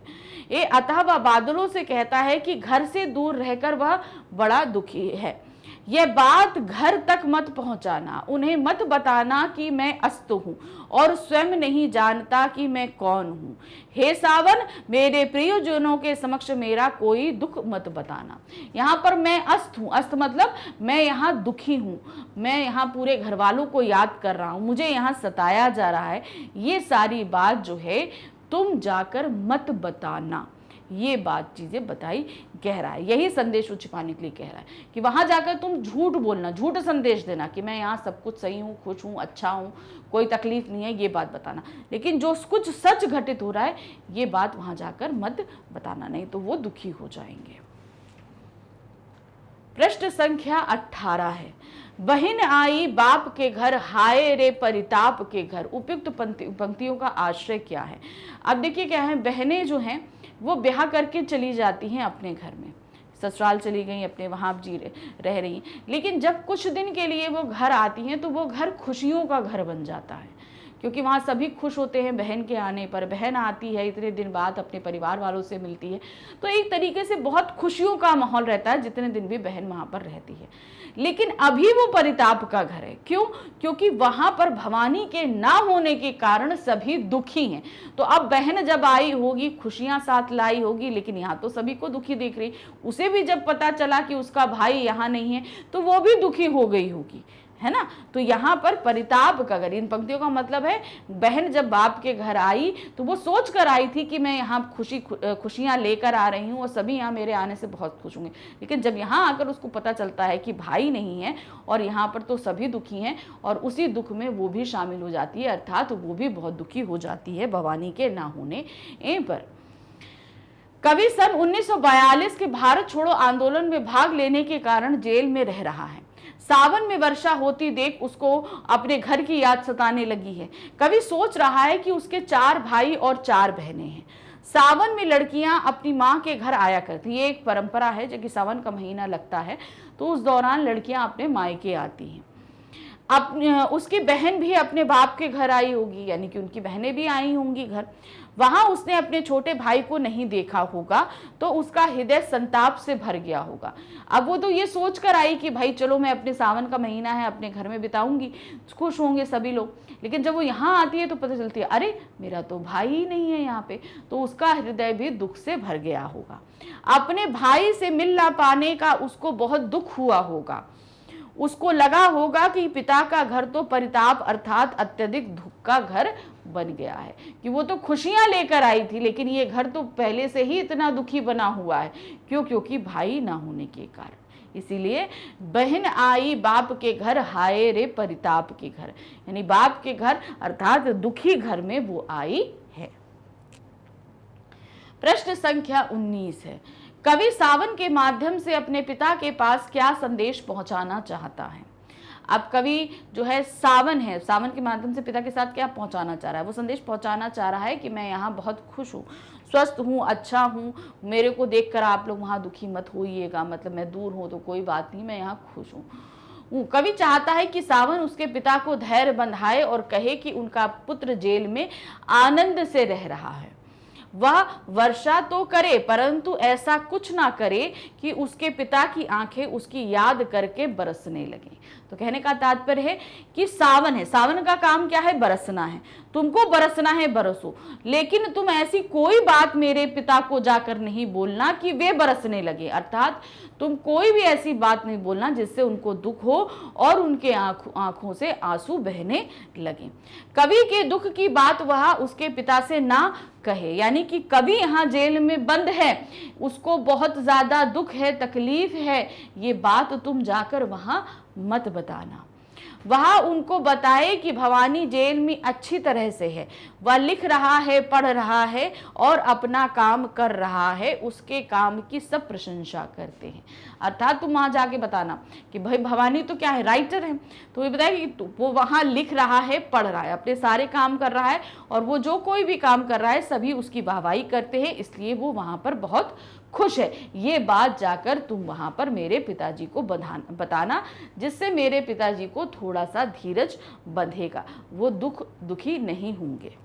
ये अतः वह बादलों से कहता है कि घर से दूर रहकर वह बड़ा दुखी है। यह बात घर तक मत पहुंचाना, उन्हें मत बताना कि मैं अस्त हूँ और स्वयं नहीं जानता कि मैं कौन हूँ। हे सावन, मेरे प्रियजनों के समक्ष मेरा कोई दुख मत बताना। यहाँ पर मैं अस्त हूँ, अस्त मतलब मैं यहाँ दुखी हूँ, मैं यहाँ पूरे घर वालों को याद कर रहा हूँ, मुझे यहाँ सताया जा रहा है, ये सारी बात जो है तुम जाकर मत बताना। ये बात चीजें बताई कह रहा है, यही संदेश वो छिपाने के लिए कह रहा है कि वहां जाकर तुम झूठ बोलना, झूठ संदेश देना कि मैं यहाँ सब कुछ सही हूँ, खुश हूँ, अच्छा हूँ, कोई तकलीफ नहीं है, ये बात बताना। लेकिन जो कुछ सच घटित हो रहा है ये बात वहां जाकर मत बताना, नहीं तो वो दुखी हो जाएंगे। प्रश्न संख्या 18 है, बहन आई बाप के घर, हाय रे परिताप के घर। उपयुक्त पंक्तियों का आश्रय क्या है? अब देखिए क्या है, बहनें जो हैं वो ब्याह करके चली जाती हैं अपने घर में, ससुराल चली गई, अपने वहाँ रह रही, लेकिन जब कुछ दिन के लिए वो घर आती हैं तो वो घर खुशियों का घर बन जाता है, क्योंकि वहाँ सभी खुश होते हैं बहन के आने पर। बहन आती है इतने दिन बाद, अपने परिवार वालों से मिलती है, तो एक तरीके से बहुत खुशियों का माहौल रहता है जितने दिन भी बहन वहाँ पर रहती है। लेकिन अभी वो परिताप का घर है। क्यों? क्योंकि वहाँ पर भवानी के ना होने के कारण सभी दुखी हैं। तो अब बहन जब आई होगी, खुशियाँ साथ लाई होगी, लेकिन यहाँ तो सभी को दुखी देख रही। उसे भी जब पता चला कि उसका भाई यहाँ नहीं है तो वो भी दुखी हो गई होगी। है ना। तो यहाँ पर परिताप का घर, इन पंक्तियों का मतलब है बहन जब बाप के घर आई तो वो सोच कर आई थी कि मैं यहाँ खुशियाँ लेकर आ रही हूँ और सभी यहाँ मेरे आने से बहुत खुश होंगे, लेकिन जब यहाँ आकर उसको पता चलता है कि भाई नहीं है और यहाँ पर तो सभी दुखी हैं, और उसी दुख में वो भी शामिल हो जाती है, अर्थात वो भी बहुत दुखी हो जाती है भवानी के ना होने पर। कवि सन 1942 के भारत छोड़ो आंदोलन में भाग लेने के कारण जेल में रह रहा है। सावन में वर्षा होती देख उसको अपने घर की याद सताने लगी है। कवि सोच रहा है कि उसके 4 भाई और 4 बहनें हैं। सावन में लड़कियां अपनी माँ के घर आया करती, ये एक परंपरा है, जब कि सावन का महीना लगता है तो उस दौरान लड़कियां अपने मायके आती हैं। उसकी बहन भी अपने बाप के घर आई होगी, यानी कि उनकी बहनें भी आई होंगी घर। वहां उसने अपने छोटे भाई को नहीं देखा होगा तो उसका हृदय संताप से भर गया होगा। अब वो तो ये सोच कर आई कि भाई चलो मैं अपने सावन का महीना है अपने घर में बिताऊंगी, खुश होंगे सभी लोग, लेकिन जब वो यहाँ आती है तो पता चलती है अरे मेरा तो भाई ही नहीं है यहाँ पे, तो उसका हृदय भी दुख से भर गया होगा। अपने भाई से मिल ना पाने का उसको बहुत दुख हुआ होगा। उसको लगा होगा कि पिता का घर तो परिताप अर्थात अत्यधिक दुख का घर बन गया है, कि वो तो खुशियां लेकर आई थी लेकिन ये घर तो पहले से ही इतना दुखी बना हुआ है। क्योंकि भाई ना होने के कारण। इसीलिए बहन आई बाप के घर, हाय रे परिताप के घर, यानी बाप के घर अर्थात दुखी घर में वो आई है। प्रश्न संख्या 19 है, कवि सावन के माध्यम से अपने पिता के पास क्या संदेश पहुंचाना चाहता है। अब कवि जो है सावन है, सावन के माध्यम से पिता के साथ क्या पहुंचाना चाह रहा है, वो संदेश पहुंचाना चाह रहा है कि मैं यहाँ बहुत खुश हूँ, स्वस्थ हूँ, अच्छा हूँ, मेरे को देखकर आप लोग वहाँ दुखी मत होइएगा, मतलब मैं दूर हूँ तो कोई बात नहीं, मैं यहाँ खुश हूँ। कवि चाहता है कि सावन उसके पिता को धैर्य बंधाए और कहे कि उनका पुत्र जेल में आनंद से रह रहा है। वह वर्षा तो करे परंतु ऐसा कुछ ना करे कि उसके पिता की आंखें उसकी याद करके बरसने लगे। तो कहने का तात्पर्य है कि सावन है, सावन का काम क्या है, बरसना है, तुमको बरसना है बरसो, लेकिन तुम ऐसी कोई बात मेरे पिता को जाकर नहीं बोलना कि वे बरसने लगे, अर्थात तुम कोई भी ऐसी बात नहीं बोलना जिससे उनको दुख हो और उनके आंखों से आंसू बहने लगे। कवि के दुख की बात वह उसके पिता से ना कहे, यानी कि कवि यहाँ जेल में बंद है, उसको बहुत ज्यादा दुख है, तकलीफ है, ये बात तुम जाकर वहां मत बताना। वह उनको बताए कि भवानी जेल में अच्छी तरह से है, वह लिख रहा है, पढ़ रहा है और अपना काम कर रहा है, उसके काम की सब प्रशंसा करते हैं। अर्थात तुम वहां जाके बताना कि भाई भवानी तो क्या है, राइटर है, तो ये बताए कि वो वहां लिख रहा है, पढ़ रहा है, अपने सारे काम कर रहा है और वो जो कोई भी काम कर रहा है सभी उसकी वाहवाही करते हैं, इसलिए वो वहां पर बहुत खुश है। ये बात जाकर तुम वहां पर मेरे पिताजी को बताना, जिससे मेरे पिताजी को थोड़ा सा धीरज बंधेगा, वो दुखी नहीं होंगे।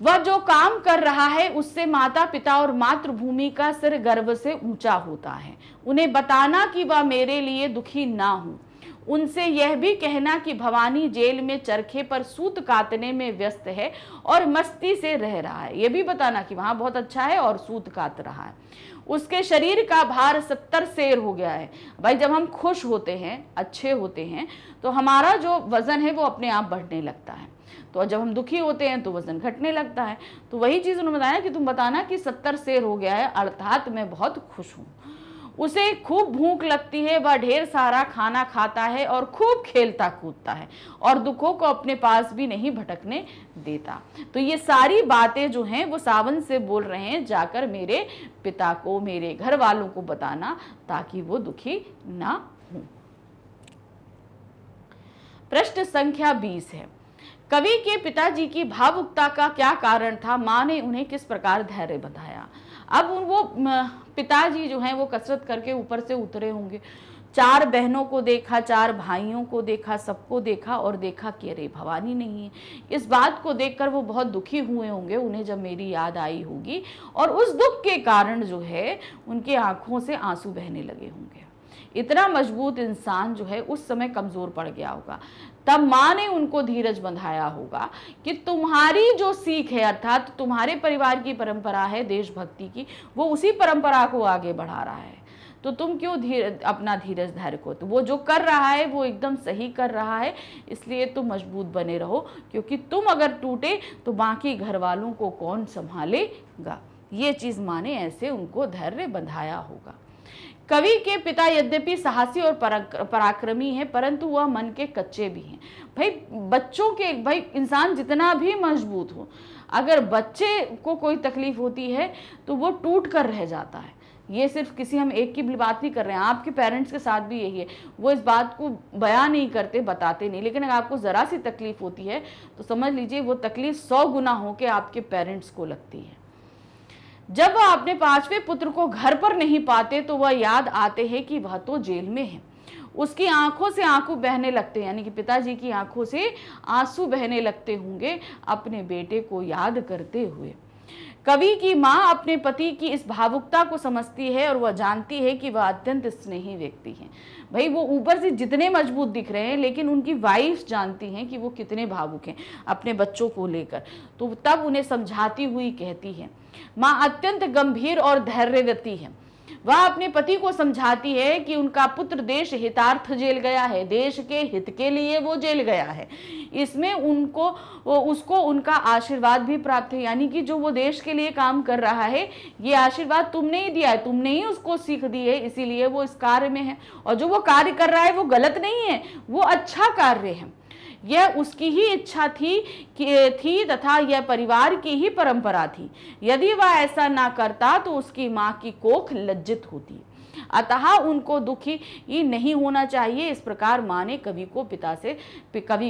वह जो काम कर रहा है उससे माता पिता और मातृभूमि का सिर गर्व से ऊंचा होता है। उन्हें बताना कि वह मेरे लिए दुखी ना हो। उनसे यह भी कहना कि भवानी जेल में चरखे पर सूत काटने में व्यस्त है और मस्ती से रह रहा है। यह भी बताना कि वहां बहुत अच्छा है और सूत काट रहा है। उसके शरीर का भार 70 सेर हो गया है। भाई जब हम खुश होते हैं, अच्छे होते हैं, तो हमारा जो वजन है वो अपने आप बढ़ने लगता है, तो जब हम दुखी होते हैं तो वजन घटने लगता है। तो वही चीज उन्होंने बताया कि तुम बताना कि 70 सेर हो गया है, अर्थात मैं बहुत खुश हूं। उसे खूब भूख लगती है, वह ढेर सारा खाना खाता है और खूब खेलता कूदता है और दुखों को अपने पास भी नहीं भटकने देता। तो ये सारी बातें जो हैं वो सावन से बोल रहे हैं, जाकर मेरे पिता को, मेरे घर वालों को बताना ताकि वो दुखी ना हो। प्रश्न संख्या 20 है, कवि के पिताजी की भावुकता का क्या कारण था, माँ ने उन्हें किस प्रकार धैर्य बंधाया। अब वो पिताजी जो हैं वो कसरत करके ऊपर से उतरे होंगे, 4 बहनों को देखा, 4 भाइयों को देखा, सबको देखा और देखा कि अरे भवानी नहीं है। इस बात को देखकर वो बहुत दुखी हुए होंगे, उन्हें जब मेरी याद आई होगी और उस दुख के कारण जो है उनके आंखों से आंसू बहने लगे होंगे। इतना मजबूत इंसान जो है उस समय कमजोर पड़ गया होगा। तब माँ ने उनको धीरज बंधाया होगा कि तुम्हारी जो सीख है, अर्थात तुम्हारे परिवार की परंपरा है देशभक्ति की, वो उसी परंपरा को आगे बढ़ा रहा है। तो तुम क्यों अपना धीरज धैर्य खो। तो वो जो कर रहा है वो एकदम सही कर रहा है, इसलिए तुम मजबूत बने रहो, क्योंकि तुम अगर टूटे तो बाकी घर वालों को कौन संभालेगा। ये चीज माँ ने ऐसे उनको धैर्य बंधाया होगा। कवि के पिता यद्यपि साहसी और पराक्रमी हैं, परंतु वह मन के कच्चे भी हैं। भाई इंसान जितना भी मजबूत हो, अगर बच्चे को कोई तकलीफ होती है तो वो टूट कर रह जाता है। ये सिर्फ किसी हम एक की बात नहीं कर रहे हैं, आपके पेरेंट्स के साथ भी यही है। वो इस बात को बयां नहीं करते, बताते नहीं, लेकिन अगर आपको ज़रा सी तकलीफ होती है तो समझ लीजिए वो तकलीफ 100 गुना होकर आपके पेरेंट्स को लगती है। जब वह अपने 5वें पुत्र को घर पर नहीं पाते तो वह याद आते हैं कि वह तो जेल में है। उसकी आंखों से आंसू बहने लगते, यानी कि पिताजी की आंखों से आंसू बहने लगते होंगे अपने बेटे को याद करते हुए। कवि की माँ अपने पति की इस भावुकता को समझती है और वह जानती है कि वह अत्यंत स्नेही व्यक्ति हैं। भाई वो ऊपर से जितने मजबूत दिख रहे हैं, लेकिन उनकी वाइफ जानती हैं कि वो कितने भावुक हैं अपने बच्चों को लेकर। तो तब उन्हें समझाती हुई कहती है, माँ अत्यंत गंभीर और धैर्यवती है। वह अपने पति को समझाती है कि उनका पुत्र देश हितार्थ जेल गया है, देश के हित के लिए वो जेल गया है। इसमें उसको उनका आशीर्वाद भी प्राप्त है, यानी कि जो वो देश के लिए काम कर रहा है, ये आशीर्वाद तुमने ही दिया है, तुमने ही उसको सीख दी है, इसीलिए वो इस कार्य में है। और जो वो कार्य कर रहा है वो गलत नहीं है, वो अच्छा कार्य है। यह उसकी ही इच्छा थी तथा यह परिवार की ही परंपरा थी। यदि वह ऐसा ना करता तो उसकी माँ की कोख लज्जित होती। अतः उनको दुखी नहीं होना चाहिए। इस प्रकार माँ ने कवि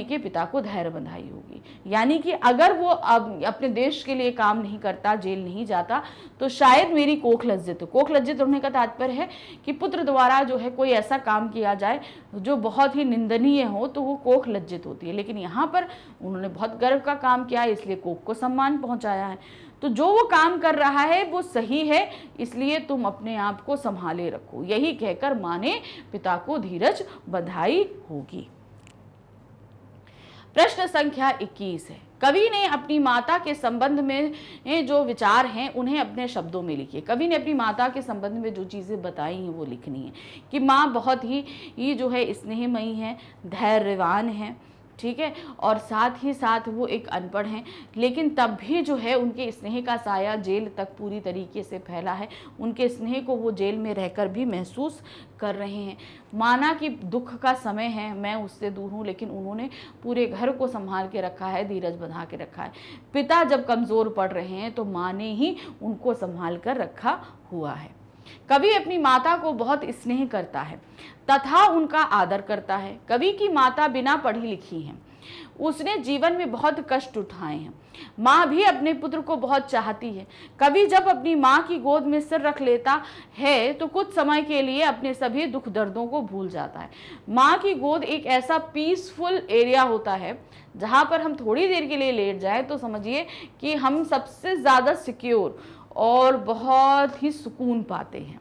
के पिता को धैर्य बंधाई होगी। यानी कि अगर वो अपने देश के लिए काम नहीं करता, जेल नहीं जाता, तो शायद मेरी कोख लज्जित हो। कोख लज्जित होने का तात्पर्य है कि पुत्र द्वारा जो है कोई ऐसा काम किया जाए जो बहुत ही निंदनीय हो, तो वो कोख लज्जित होती है। लेकिन यहाँ पर उन्होंने बहुत गर्व का काम किया है, इसलिए कोख को सम्मान पहुंचाया है। तो जो वो काम कर रहा है वो सही है, इसलिए तुम अपने आप को संभाले रखो। यही कहकर माँ ने पिता को धीरज बंधाई होगी। प्रश्न संख्या 21 है, कवि ने अपनी माता के संबंध में जो विचार हैं उन्हें अपने शब्दों में लिखिए। कवि ने अपनी माता के संबंध में जो चीज़ें बताई हैं वो लिखनी है कि माँ बहुत ही जो है स्नेहमयी है, धैर्यवान है, ठीक है, और साथ ही साथ वो एक अनपढ़ हैं, लेकिन तब भी जो है उनके स्नेह का साया जेल तक पूरी तरीके से फैला है। उनके स्नेह को वो जेल में रहकर भी महसूस कर रहे हैं। माना कि दुख का समय है, मैं उससे दूर हूँ, लेकिन उन्होंने पूरे घर को संभाल के रखा है, धीरज बंधा के रखा है। पिता जब कमज़ोर पड़ रहे हैं तो माँ ने ही उनको संभाल कर रखा हुआ है। कवि अपनी माता को बहुत स्नेह करता है तथा उनका आदर करता है। कवि की माता बिना पढ़ी लिखी हैं, उसने जीवन में बहुत कष्ट उठाए हैं। माँ भी अपने पुत्र को बहुत चाहती है। कवि जब अपनी माँ की गोद में सिर रख लेता है तो कुछ समय के लिए अपने सभी दुख दर्दों को भूल जाता है। माँ की गोद एक ऐसा पीसफुल एरिया होता है जहाँ पर हम थोड़ी देर के लिए लेट जाए तो समझिए कि हम सबसे ज़्यादा सिक्योर और बहुत ही सुकून पाते हैं।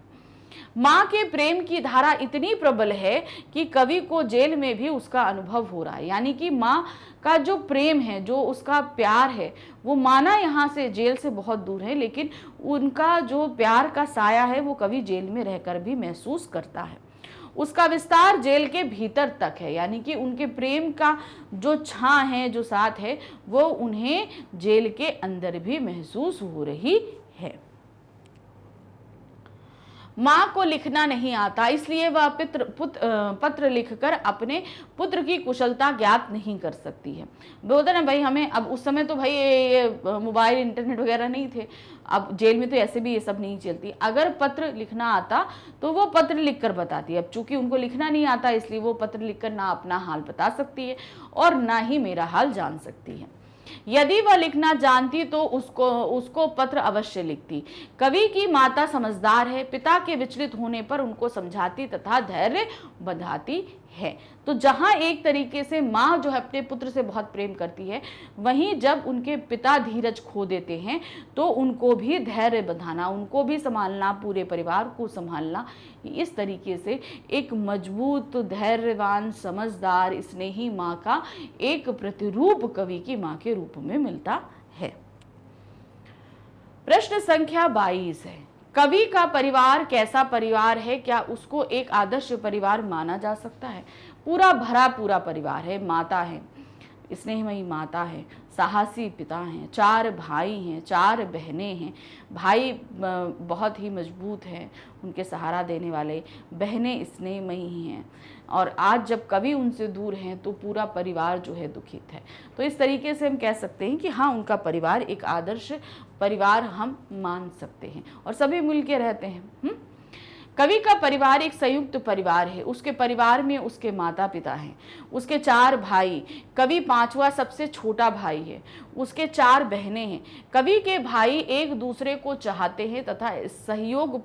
माँ के प्रेम की धारा इतनी प्रबल है कि कवि को जेल में भी उसका अनुभव हो रहा है। यानी कि माँ का जो प्रेम है, जो उसका प्यार है, वो माना यहाँ से जेल से बहुत दूर है, लेकिन उनका जो प्यार का साया है वो कवि जेल में रहकर भी महसूस करता है। उसका विस्तार जेल के भीतर तक है, यानी कि उनके प्रेम का जो छां है, जो साथ है, वो उन्हें जेल के अंदर भी महसूस हो रही है। माँ को लिखना नहीं आता, इसलिए वह पत्र लिखकर अपने पुत्र की कुशलता ज्ञात नहीं कर सकती है। बोलते ना भाई, हमें अब उस समय तो भाई ये मोबाइल इंटरनेट वगैरह नहीं थे, अब जेल में तो ऐसे भी ये सब नहीं चलती। अगर पत्र लिखना आता तो वो पत्र लिखकर बताती है। अब चूंकि उनको लिखना नहीं आता, इसलिए वो पत्र लिखकर ना अपना हाल बता सकती है और ना ही मेरा हाल जान सकती है। यदि वह लिखना जानती तो उसको पत्र अवश्य लिखती। कवि की माता समझदार है, पिता के विचलित होने पर उनको समझाती तथा धैर्य बंधाती है। तो जहां एक तरीके से माँ जो है अपने पुत्र से बहुत प्रेम करती है, वहीं जब उनके पिता धीरज खो देते हैं तो उनको भी धैर्य बंधाना, उनको भी संभालना, पूरे परिवार को संभालना, इस तरीके से एक मजबूत, धैर्यवान, समझदार, स्नेही माँ का एक प्रतिरूप कवि की माँ के रूप में मिलता है। प्रश्न संख्या 22 है, कवि का परिवार कैसा परिवार है, क्या उसको एक आदर्श परिवार माना जा सकता है? पूरा भरा पूरा परिवार है, माता है, स्नेहमयी माता है, साहसी पिता हैं, 4 भाई हैं, 4 बहनें हैं। भाई बहुत ही मजबूत हैं, उनके सहारा देने वाले, बहनें स्नेहमयी हैं। और आज जब कवि उनसे दूर हैं तो पूरा परिवार जो है दुखित है। तो इस तरीके से हम कह सकते हैं कि हाँ, उनका परिवार एक आदर्श परिवार हम मान सकते हैं और सभी मिलके रहते हैं। कवि का परिवार एक संयुक्त परिवार है। उसके परिवार में उसके माता पिता हैं, उसके 4 भाई, कवि 5वां सबसे छोटा भाई है, उसके 4 बहनें हैं। कवि के भाई एक दूसरे को चाहते हैं तथा सहयोग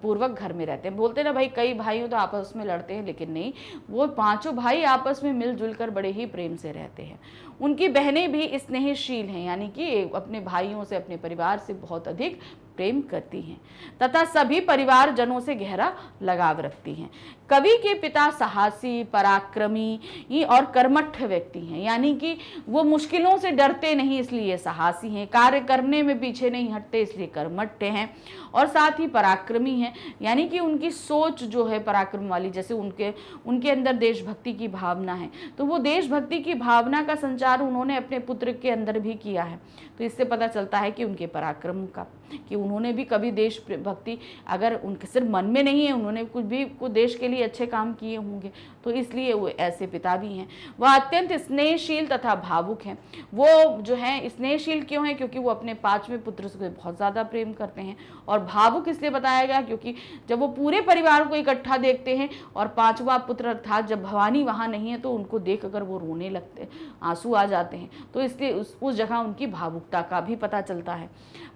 पूर्वक घर में रहते हैं। बोलते ना भाई कई भाई हो तो आपस में लड़ते हैं, लेकिन नहीं, वो 5 भाई आपस में मिलजुल कर बड़े ही प्रेम से रहते हैं। उनकी बहनें भी स्नेहशील हैं, यानी कि अपने भाइयों से, अपने परिवार से बहुत अधिक प्रेम करती हैं तथा सभी परिवारजनों से गहरा लगाव रखती हैं। कवि के पिता साहसी, पराक्रमी और कर्मठ व्यक्ति हैं, यानी कि वो मुश्किलों से डरते नहीं इसलिए साहसी हैं, कार्य करने में पीछे नहीं हटते इसलिए कर्मठ हैं, और साथ ही पराक्रमी हैं, यानी कि उनकी सोच जो है पराक्रम वाली, जैसे उनके अंदर देशभक्ति की भावना है, तो वो देशभक्ति की भावना का संचार उन्होंने अपने पुत्र के अंदर भी किया है। तो इससे पता चलता है कि उनके पराक्रम का, कि उन्होंने भी कभी देशभक्ति अगर उनके सिर्फ मन में नहीं है, उन्होंने कुछ देश के लिए अच्छे काम किए होंगे, तो इसलिए वो ऐसे पिता भी हैं। वह अत्यंत स्नेहशील तथा भावुक हैं। वो जो है स्नेहशील क्यों है? क्योंकि वो अपने 5वें पुत्र से बहुत ज़्यादा प्रेम करते हैं। और भावुक इसलिए बताया गया क्योंकि जब वो पूरे परिवार को इकट्ठा देखते हैं और 5वां पुत्र अर्थात जब भवानी वहाँ नहीं है तो उनको देख कर वो रोने लगते, आंसू आ जाते हैं, तो इसलिए उस जगह उनकी भावुकता का भी पता चलता है।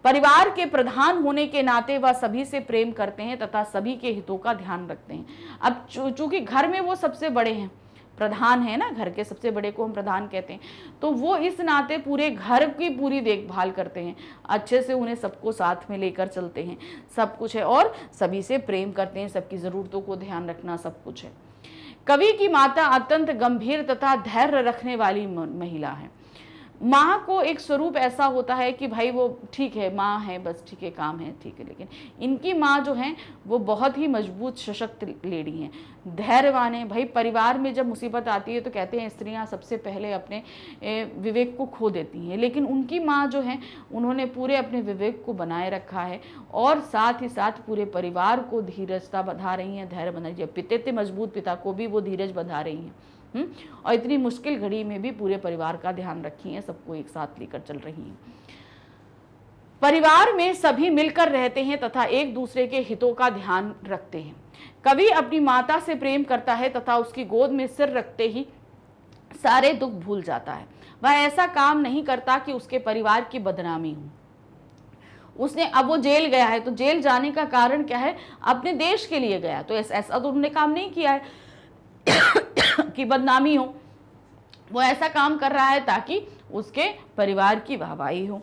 परिवार के प्रधान होने के नाते वह सभी से प्रेम करते हैं तथा सभी के हितों का ध्यान रखते हैं। अब चूंकि घर में वो सबसे बड़े हैं, प्रधान है ना, घर के सबसे बड़े को हम प्रधान कहते हैं, तो वो इस नाते पूरे घर की पूरी देखभाल करते हैं, अच्छे से उन्हें सबको साथ में लेकर चलते हैं, सब कुछ है, और सभी से प्रेम करते हैं, सबकी ज़रूरतों को ध्यान रखना सब कुछ है। कवि की माता अत्यंत गंभीर तथा धैर्य रखने वाली महिला है। माँ को एक स्वरूप ऐसा होता है कि भाई वो ठीक है, माँ है, बस ठीक है, काम है, ठीक है, लेकिन इनकी माँ जो है वो बहुत ही मजबूत सशक्त लेडी हैं, धैर्यवान है। भाई परिवार में जब मुसीबत आती है तो कहते हैं स्त्रियाँ सबसे पहले अपने विवेक को खो देती हैं, लेकिन उनकी माँ जो है उन्होंने पूरे अपने विवेक को बनाए रखा है और साथ ही साथ पूरे परिवार को धीरजता बंधा रही हैं, धैर्य बंधा रही है। पिता थे मजबूत, पिता को भी वो धीरज बंधा रही हैं, और इतनी मुश्किल घड़ी में भी पूरे परिवार का ध्यान रखी है, सबको एक साथ लेकर चल रही हैं। परिवार में सभी मिलकर रहते हैं तथा एक दूसरे के हितों का ध्यान रखते हैं। कवि अपनी माता से प्रेम करता है तथा उसकी गोद में सिर रखते ही सारे दुख भूल जाता है। वह ऐसा काम नहीं करता कि उसके परिवार की बदनामी हो। उसने अब वो जेल गया है तो जेल जाने का कारण क्या है? अपने देश के लिए गया, तो ऐसा तो उन्होंने काम नहीं किया है कि बदनामी हो। वो ऐसा काम कर रहा है ताकि उसके परिवार की वाहवाही हो।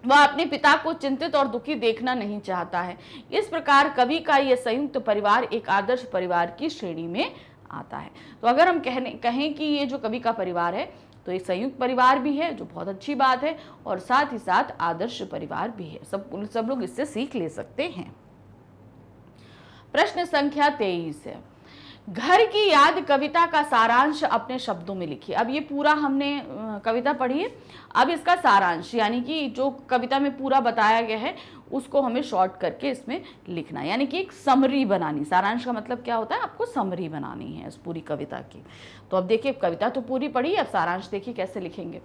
वह अपने पिता को चिंतित और दुखी देखना नहीं चाहता है। इस प्रकार कवि का यह संयुक्त परिवार एक आदर्श परिवार की श्रेणी में आता है। तो अगर हम कहें कि ये जो कवि का परिवार है तो एक संयुक्त परिवार भी है, जो बहुत अच्छी बात है, और साथ ही साथ आदर्श परिवार भी है। सब लोग इससे सीख ले सकते हैं। प्रश्न संख्या 23 है, घर की याद कविता का सारांश अपने शब्दों में लिखिए। अब ये पूरा हमने कविता पढ़ी है, अब इसका सारांश यानी कि जो कविता में पूरा बताया गया है उसको हमें शॉर्ट करके इसमें लिखना, यानी कि एक समरी बनानी। सारांश का मतलब क्या होता है? आपको समरी बनानी है इस पूरी कविता की। तो अब देखिए, कविता तो पूरी पढ़ी, अब सारांश देखिए कैसे लिखेंगे।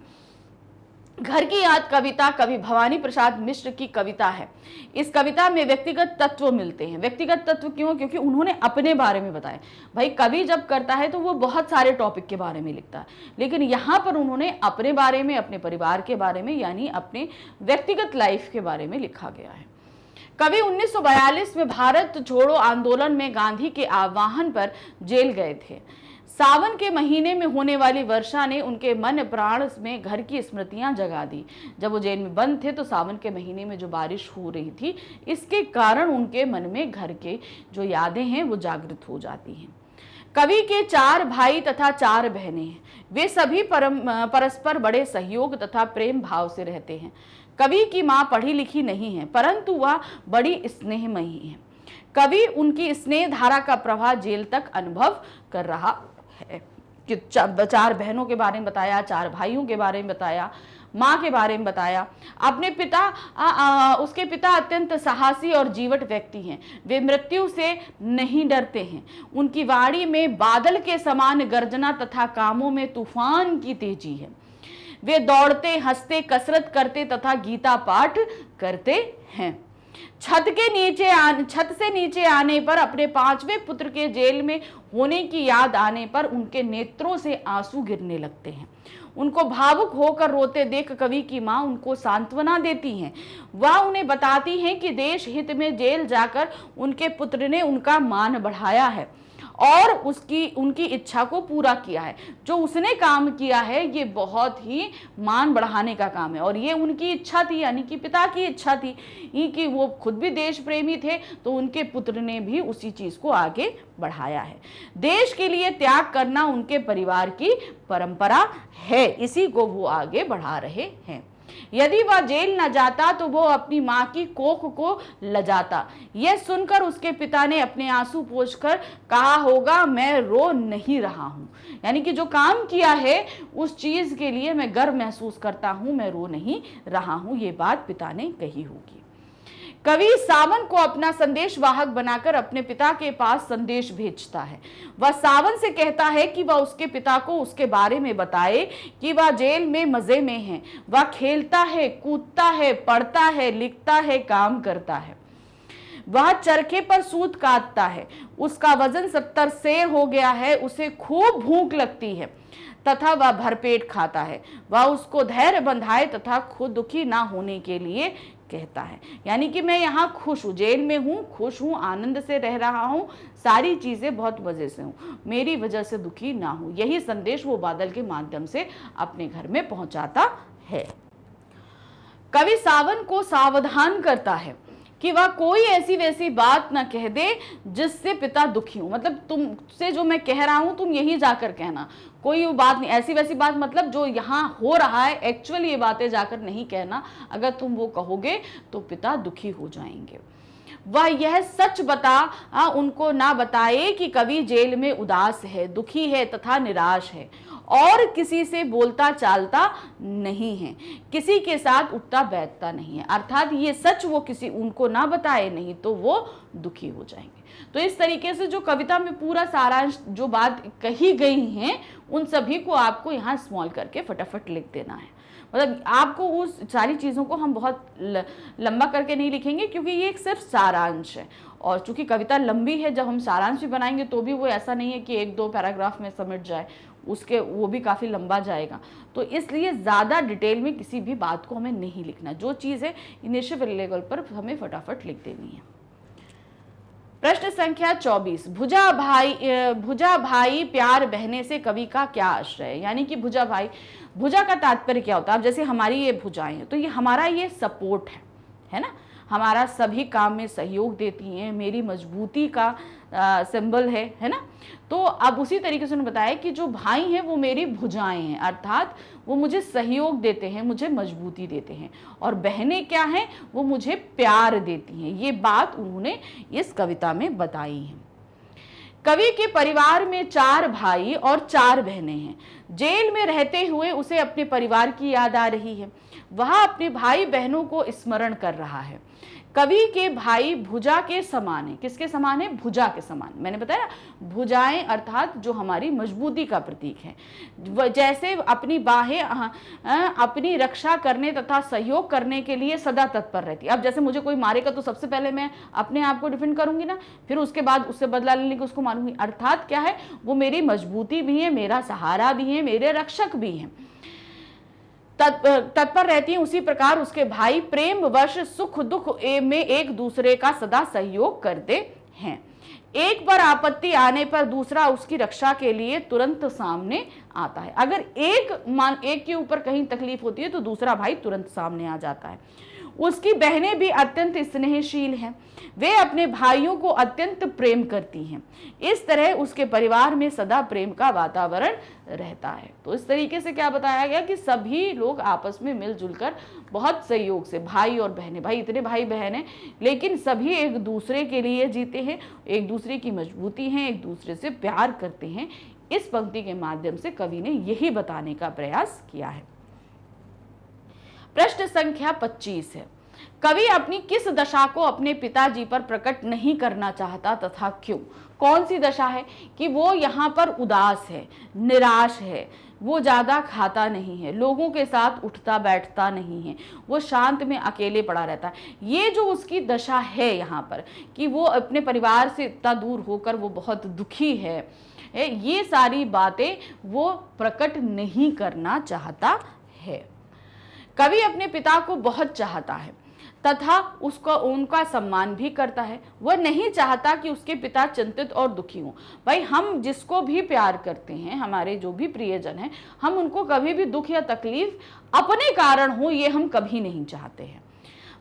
घर की याद कविता कवि भवानी प्रसाद मिश्र की कविता है। इस कविता में व्यक्तिगत तत्व मिलते हैं। व्यक्तिगत तत्व क्यों? क्योंकि उन्होंने अपने बारे में बताया। भाई कवि जब करता है तो वो बहुत सारे टॉपिक के बारे में लिखता है, लेकिन यहाँ पर उन्होंने अपने बारे में, अपने परिवार के बारे में, यानी अपने व्यक्तिगत लाइफ के बारे में लिखा गया है। कवि 1942 में भारत छोड़ो आंदोलन में गांधी के आह्वान पर जेल गए थे। सावन के महीने में होने वाली वर्षा ने उनके मन प्राण में घर की स्मृतियां जगा दी। जब वो जेल में बंद थे तो सावन के महीने में जो बारिश हो रही थी, इसके कारण उनके मन में घर के जो यादें हैं वो जागृत हो जाती हैं। कवि के 4 भाई तथा 4 बहनें हैं। वे सभी परस्पर बड़े सहयोग तथा प्रेम भाव से रहते हैं। कवि की माँ पढ़ी लिखी नहीं है, परंतु वह बड़ी स्नेहमयी है। कवि उनकी स्नेह धारा का प्रवाह जेल तक अनुभव कर रहा है। कि चार बहनों के बारे में बताया, चार भाइयों के बारे में बताया, माँ के बारे में बताया। अपने पिता उसके पिता अत्यंत साहसी और जीवट व्यक्ति हैं। वे मृत्यु से नहीं डरते हैं। उनकी वाणी में बादल के समान गर्जना तथा कामों में तूफान की तेजी है। वे दौड़ते, हंसते, कसरत करते तथा गीता पाठ करते हैं। छत से नीचे आने पर अपने 5वें पुत्र के जेल में होने की याद आने पर उनके नेत्रों से आंसू गिरने लगते हैं। उनको भावुक होकर रोते देख कवि की माँ उनको सांत्वना देती हैं। वह उन्हें बताती हैं कि देश हित में जेल जाकर उनके पुत्र ने उनका मान बढ़ाया है और उनकी इच्छा को पूरा किया है। जो उसने काम किया है ये बहुत ही मान बढ़ाने का काम है और ये उनकी इच्छा थी, यानी कि पिता की इच्छा थी कि वो खुद भी देश प्रेमी थे, तो उनके पुत्र ने भी उसी चीज को आगे बढ़ाया है। देश के लिए त्याग करना उनके परिवार की परंपरा है, इसी को वो आगे बढ़ा रहे हैं। यदि वह जेल न जाता तो वो अपनी माँ की कोख को लजाता। यह सुनकर उसके पिता ने अपने आंसू पोंछकर कहा होगा, मैं रो नहीं रहा हूँ। यानी कि जो काम किया है उस चीज के लिए मैं गर्व महसूस करता हूँ, मैं रो नहीं रहा हूँ, ये बात पिता ने कही होगी। कवि सावन को अपना संदेश वाहक बनाकर अपने पिता के पास संदेश भेजता है। वह सावन से कहता है कि वह उसके पिता को उसके बारे में बताए कि वह जेल में मजे में है। वह खेलता है, कूदता है, पढ़ता है, लिखता है, काम करता है। वह चरखे पर सूत काटता है। उसका वजन 70 सेर हो गया है। उसे खूब भूख लगती है तथा वह भरपेट खाता है। वह उसको धैर्य बंधाए तथा खुद दुखी ना होने के लिए कहता है। यानी कि मैं यहाँ खुश हूँ, जेल में हूँ, खुश हूँ, आनंद से रह रहा हूँ, सारी चीजें बहुत मजे से हूँ, मेरी वजह से दुखी ना हूँ। यही संदेश वो बादल के माध्यम से अपने घर में पहुंचाता है। कवि सावन को सावधान करता है कि वह कोई ऐसी वैसी बात ना कह दे जिससे पिता दुखी हो। मतलब तुमसे जो मैं कह रहा हूं तुम यही जाकर कहना, कोई बात नहीं, ऐसी वैसी बात मतलब जो यहाँ हो रहा है एक्चुअली ये बातें जाकर नहीं कहना। अगर तुम वो कहोगे तो पिता दुखी हो जाएंगे। वह यह सच उनको ना बताए कि कवि जेल में उदास है, दुखी है तथा निराश है और किसी से बोलता चालता नहीं है, किसी के साथ उठता बैठता नहीं है। अर्थात ये सच वो उनको ना बताए, नहीं तो वो दुखी हो जाएंगे। तो इस तरीके से जो कविता में पूरा सारांश जो बात कही गई हैं उन सभी को आपको यहाँ स्मॉल करके फटाफट लिख देना है। मतलब आपको उस सारी चीज़ों को हम बहुत लंबा करके नहीं लिखेंगे क्योंकि ये एक सिर्फ सारांश है और चूंकि कविता लंबी है, जब हम सारांश भी बनाएंगे तो भी वो ऐसा नहीं है कि 1-2 पैराग्राफ में समेट जाए, उसके वो भी काफ़ी लंबा जाएगा। तो इसलिए ज़्यादा डिटेल में किसी भी बात को हमें नहीं लिखना, जो चीज़ है इनिशियल लेवल पर हमें फटाफट लिख देनी है। प्रश्न संख्या 24, भुजा भाई प्यार बहने से कवि का क्या आश्रय है। यानी कि भुजा भाई, भुजा का तात्पर्य क्या होता है। अब जैसे हमारी ये भुजाएं हैं तो ये हमारा ये सपोर्ट है ना, हमारा सभी काम में सहयोग देती हैं, मेरी मजबूती का सिंबल है ना। तो अब उसी तरीके से उन्होंने बताया कि जो भाई हैं वो मेरी भुजाएं हैं, अर्थात वो मुझे सहयोग देते हैं, मुझे मजबूती देते हैं, और बहनें क्या हैं, वो मुझे प्यार देती हैं। ये बात उन्होंने इस कविता में बताई है। कवि के परिवार में 4 भाई और 4 बहनें हैं। जेल में रहते हुए उसे अपने परिवार की याद आ रही है। वह अपने भाई बहनों को स्मरण कर रहा है। कवि के भाई भुजा के समान है। किसके समान है? भुजा के समान। मैंने बताया भुजाएं अर्थात जो हमारी मजबूती का प्रतीक है। जैसे अपनी बाहें अपनी रक्षा करने तथा सहयोग करने के लिए सदा तत्पर रहती है। अब जैसे मुझे कोई मारेगा तो सबसे पहले मैं अपने आप को डिफेंड करूंगी ना, फिर उसके बाद उससे बदला लेने की उसको मारूंगी। अर्थात क्या है, वो मेरी मजबूती भी है, मेरा सहारा भी है, मेरे रक्षक भी हैं, तत्पर रहती हैं। उसी प्रकार उसके भाई प्रेम वश सुख दुख में एक दूसरे का सदा सहयोग करते हैं। एक पर आपत्ति आने पर दूसरा उसकी रक्षा के लिए तुरंत सामने आता है। अगर एक के ऊपर कहीं तकलीफ होती है तो दूसरा भाई तुरंत सामने आ जाता है। उसकी बहनें भी अत्यंत स्नेहशील हैं, वे अपने भाइयों को अत्यंत प्रेम करती हैं। इस तरह उसके परिवार में सदा प्रेम का वातावरण रहता है। तो इस तरीके से क्या बताया गया कि सभी लोग आपस में मिलजुल कर बहुत सहयोग से, भाई और बहनें, भाई इतने भाई बहन हैं लेकिन सभी एक दूसरे के लिए जीते हैं, एक दूसरे की मजबूती हैं, एक दूसरे से प्यार करते हैं। इस पंक्ति के माध्यम से कवि ने यही बताने का प्रयास किया है। प्रश्न संख्या 25 है, कवि अपनी किस दशा को अपने पिताजी पर प्रकट नहीं करना चाहता तथा क्यों? कौन सी दशा है कि वो यहाँ पर उदास है, निराश है, वो ज़्यादा खाता नहीं है, लोगों के साथ उठता बैठता नहीं है, वो शांत में अकेले पड़ा रहता है। ये जो उसकी दशा है यहाँ पर कि वो अपने परिवार से इतना दूर होकर वो बहुत दुखी है, ये सारी बातें वो प्रकट नहीं करना चाहता है। कवि अपने पिता को बहुत चाहता है तथा उसको उनका सम्मान भी करता है। वह नहीं चाहता कि उसके पिता चिंतित और दुखी हों। भाई हम जिसको भी प्यार करते हैं, हमारे जो भी प्रियजन हैं, हम उनको कभी भी दुख या तकलीफ अपने कारण हो ये हम कभी नहीं चाहते हैं।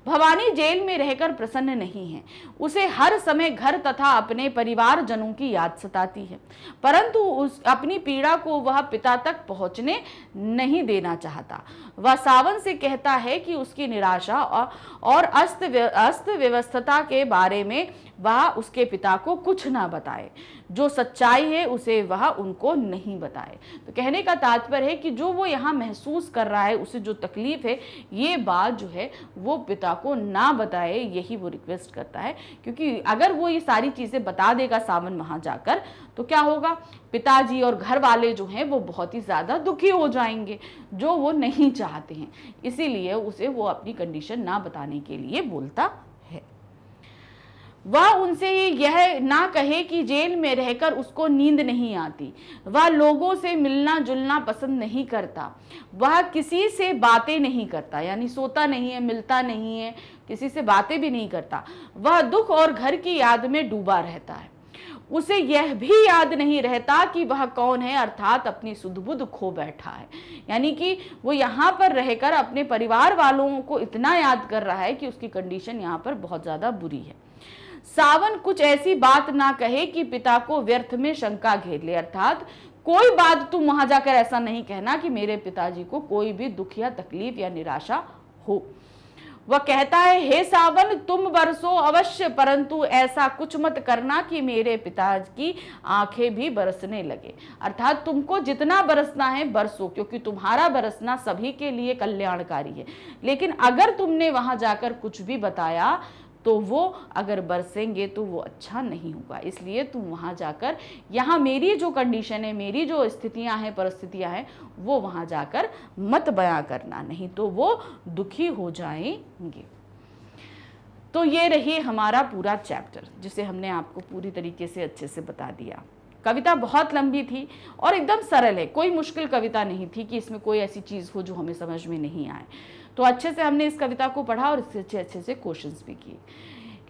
भवानी जेल में रहकर प्रसन्न नहीं है, उसे हर समय घर तथा अपने परिवारजनों की याद सताती है, परंतु उस अपनी पीड़ा को वह पिता तक पहुंचने नहीं देना चाहता। वह सावन से कहता है कि उसकी निराशा और अस्त व्यवस्था के बारे में वह उसके पिता को कुछ ना बताए, जो सच्चाई है उसे वह उनको नहीं बताए। तो कहने का तात्पर्य है कि जो वो यहाँ महसूस कर रहा है, उसे जो तकलीफ है, ये बात जो है वो पिता को ना बताए, यही वो रिक्वेस्ट करता है। क्योंकि अगर वो ये सारी चीज़ें बता देगा सावन वहाँ जाकर तो क्या होगा, पिताजी और घर वाले जो हैं वो बहुत ही ज़्यादा दुखी हो जाएंगे, जो वो नहीं चाहते हैं। इसीलिए उसे वो अपनी कंडीशन ना बताने के लिए बोलता है। वह उनसे यह ना कहे कि जेल में रहकर उसको नींद नहीं आती, वह लोगों से मिलना जुलना पसंद नहीं करता, वह किसी से बातें नहीं करता, यानी सोता नहीं है, मिलता नहीं है, किसी से बातें भी नहीं करता। वह दुख और घर की याद में डूबा रहता है। उसे यह भी याद नहीं रहता कि वह कौन है, अर्थात अपनी सुध-बुध खो बैठा है। यानी कि वो यहाँ पर रहकर अपने परिवार वालों को इतना याद कर रहा है कि उसकी कंडीशन यहाँ पर बहुत ज़्यादा बुरी है। सावन कुछ ऐसी बात ना कहे कि पिता को व्यर्थ में शंका घेर ले, अर्थात कोई बात तुम वहां जाकर ऐसा नहीं कहना कि मेरे पिताजी को कोई भी दुख या तकलीफ या निराशा हो। वह कहता है, हे सावन तुम बरसो अवश्य, परंतु ऐसा कुछ मत करना कि मेरे पिताजी की आंखें भी बरसने लगे। अर्थात तुमको जितना बरसना है बरसो, क्योंकि तुम्हारा बरसना सभी के लिए कल्याणकारी है। लेकिन अगर तुमने वहां जाकर कुछ भी बताया तो वो अगर बरसेंगे तो वो अच्छा नहीं होगा। इसलिए तुम वहाँ जाकर, यहाँ मेरी जो कंडीशन है, मेरी जो स्थितियाँ हैं, परिस्थितियाँ हैं, वो वहाँ जाकर मत बयां करना, नहीं तो वो दुखी हो जाएंगे। तो ये रही हमारा पूरा चैप्टर, जिसे हमने आपको पूरी तरीके से अच्छे से बता दिया। कविता बहुत लंबी थी और एकदम सरल है, कोई मुश्किल कविता नहीं थी कि इसमें कोई ऐसी चीज़ हो जो हमें समझ में नहीं आए। तो अच्छे से हमने इस कविता को पढ़ा और इससे अच्छे से क्वेश्चंस भी किए।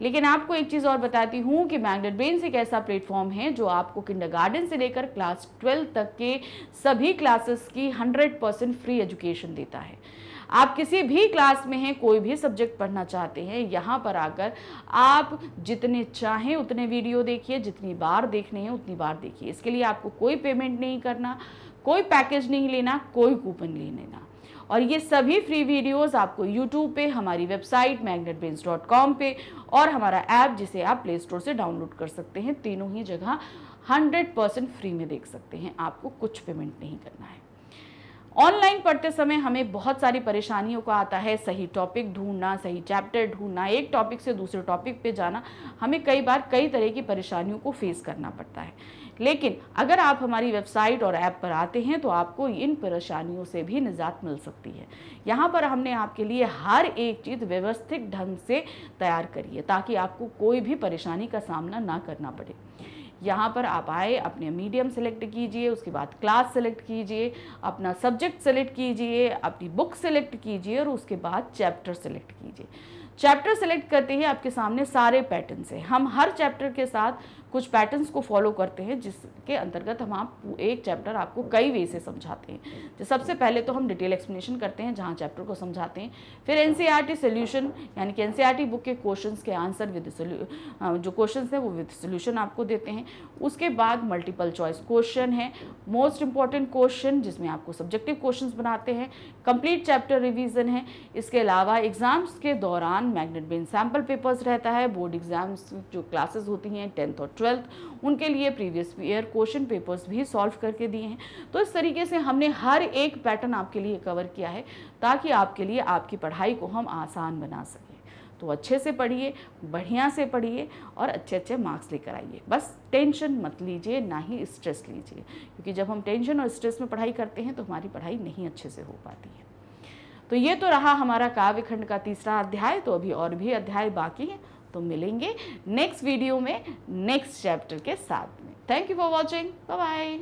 लेकिन आपको एक चीज़ और बताती हूँ कि मैग्नेट ब्रेन्स एक ऐसा प्लेटफॉर्म है जो आपको किंडरगार्टन से लेकर क्लास 12 तक के सभी क्लासेस की 100% फ्री एजुकेशन देता है। आप किसी भी क्लास में हैं, कोई भी सब्जेक्ट पढ़ना चाहते हैं, यहाँ पर आकर आप जितने चाहें उतने वीडियो देखिए, जितनी बार देखने हैं उतनी बार देखिए। इसके लिए आपको कोई पेमेंट नहीं करना, कोई पैकेज नहीं लेना, कोई कूपन नहीं लेना। और ये सभी फ्री वीडियोस आपको YouTube पे, हमारी वेबसाइट magnetbrains.com पे और हमारा ऐप जिसे आप प्ले स्टोर से डाउनलोड कर सकते हैं, तीनों ही जगह 100% फ्री में देख सकते हैं। आपको कुछ पेमेंट नहीं करना है। ऑनलाइन पढ़ते समय हमें बहुत सारी परेशानियों का आता है, सही टॉपिक ढूंढना, सही चैप्टर ढूंढना, एक टॉपिक से दूसरे टॉपिक पे जाना, हमें कई बार कई तरह की परेशानियों को फेस करना पड़ता है। लेकिन अगर आप हमारी वेबसाइट और ऐप पर आते हैं तो आपको इन परेशानियों से भी निजात मिल सकती है। यहाँ पर हमने आपके लिए हर एक चीज़ व्यवस्थित ढंग से तैयार करी है ताकि आपको कोई भी परेशानी का सामना ना करना पड़े। यहाँ पर आप आए, अपने मीडियम सेलेक्ट कीजिए, उसके बाद क्लास सेलेक्ट कीजिए, अपना सब्जेक्ट सेलेक्ट कीजिए, अपनी बुक सेलेक्ट कीजिए और उसके बाद चैप्टर सेलेक्ट कीजिए। चैप्टर सेलेक्ट करते ही आपके सामने सारे पैटर्न्स हैं। हम हर चैप्टर के साथ कुछ पैटर्न्स को फॉलो करते हैं, जिसके अंतर्गत हम एक चैप्टर आपको कई वे से समझाते हैं। तो सबसे पहले तो हम डिटेल एक्सप्लेनेशन करते हैं, जहां चैप्टर को समझाते हैं। फिर एनसीईआरटी सॉल्यूशन, यानी कि एनसीईआरटी बुक के क्वेश्चंस के आंसर विद जो क्वेश्चंस हैं वो विद सॉल्यूशन आपको देते हैं। उसके बाद मल्टीपल चॉइस क्वेश्चन है, मोस्ट इंपॉर्टेंट क्वेश्चन जिसमें आपको सब्जेक्टिव क्वेश्चंस बनाते हैं, कंप्लीट चैप्टर रिवीजन है। इसके अलावा एग्जाम्स के दौरान मैग्नेट बेन सैम्पल पेपर्स रहता है। बोर्ड एग्जाम्स जो क्लासेस होती हैं 10th और 12th, उनके लिए प्रीवियस ईयर क्वेश्चन पेपर्स भी सॉल्व करके दिए हैं। तो इस तरीके से हमने हर एक पैटर्न आपके लिए कवर किया है, ताकि आपके लिए आपकी पढ़ाई को हम आसान बना सकें। तो अच्छे से पढ़िए, बढ़िया से पढ़िए और अच्छे अच्छे मार्क्स लेकर आइए। बस टेंशन मत लीजिए, ना ही स्ट्रेस लीजिए, क्योंकि जब हम टेंशन और स्ट्रेस में पढ़ाई करते हैं तो हमारी पढ़ाई नहीं अच्छे से हो पाती है। तो ये तो रहा हमारा काव्य खंड का तीसरा अध्याय। तो अभी और भी अध्याय बाकी हैं, तो मिलेंगे नेक्स्ट वीडियो में नेक्स्ट चैप्टर के साथ में। Thank you for watching, bye bye.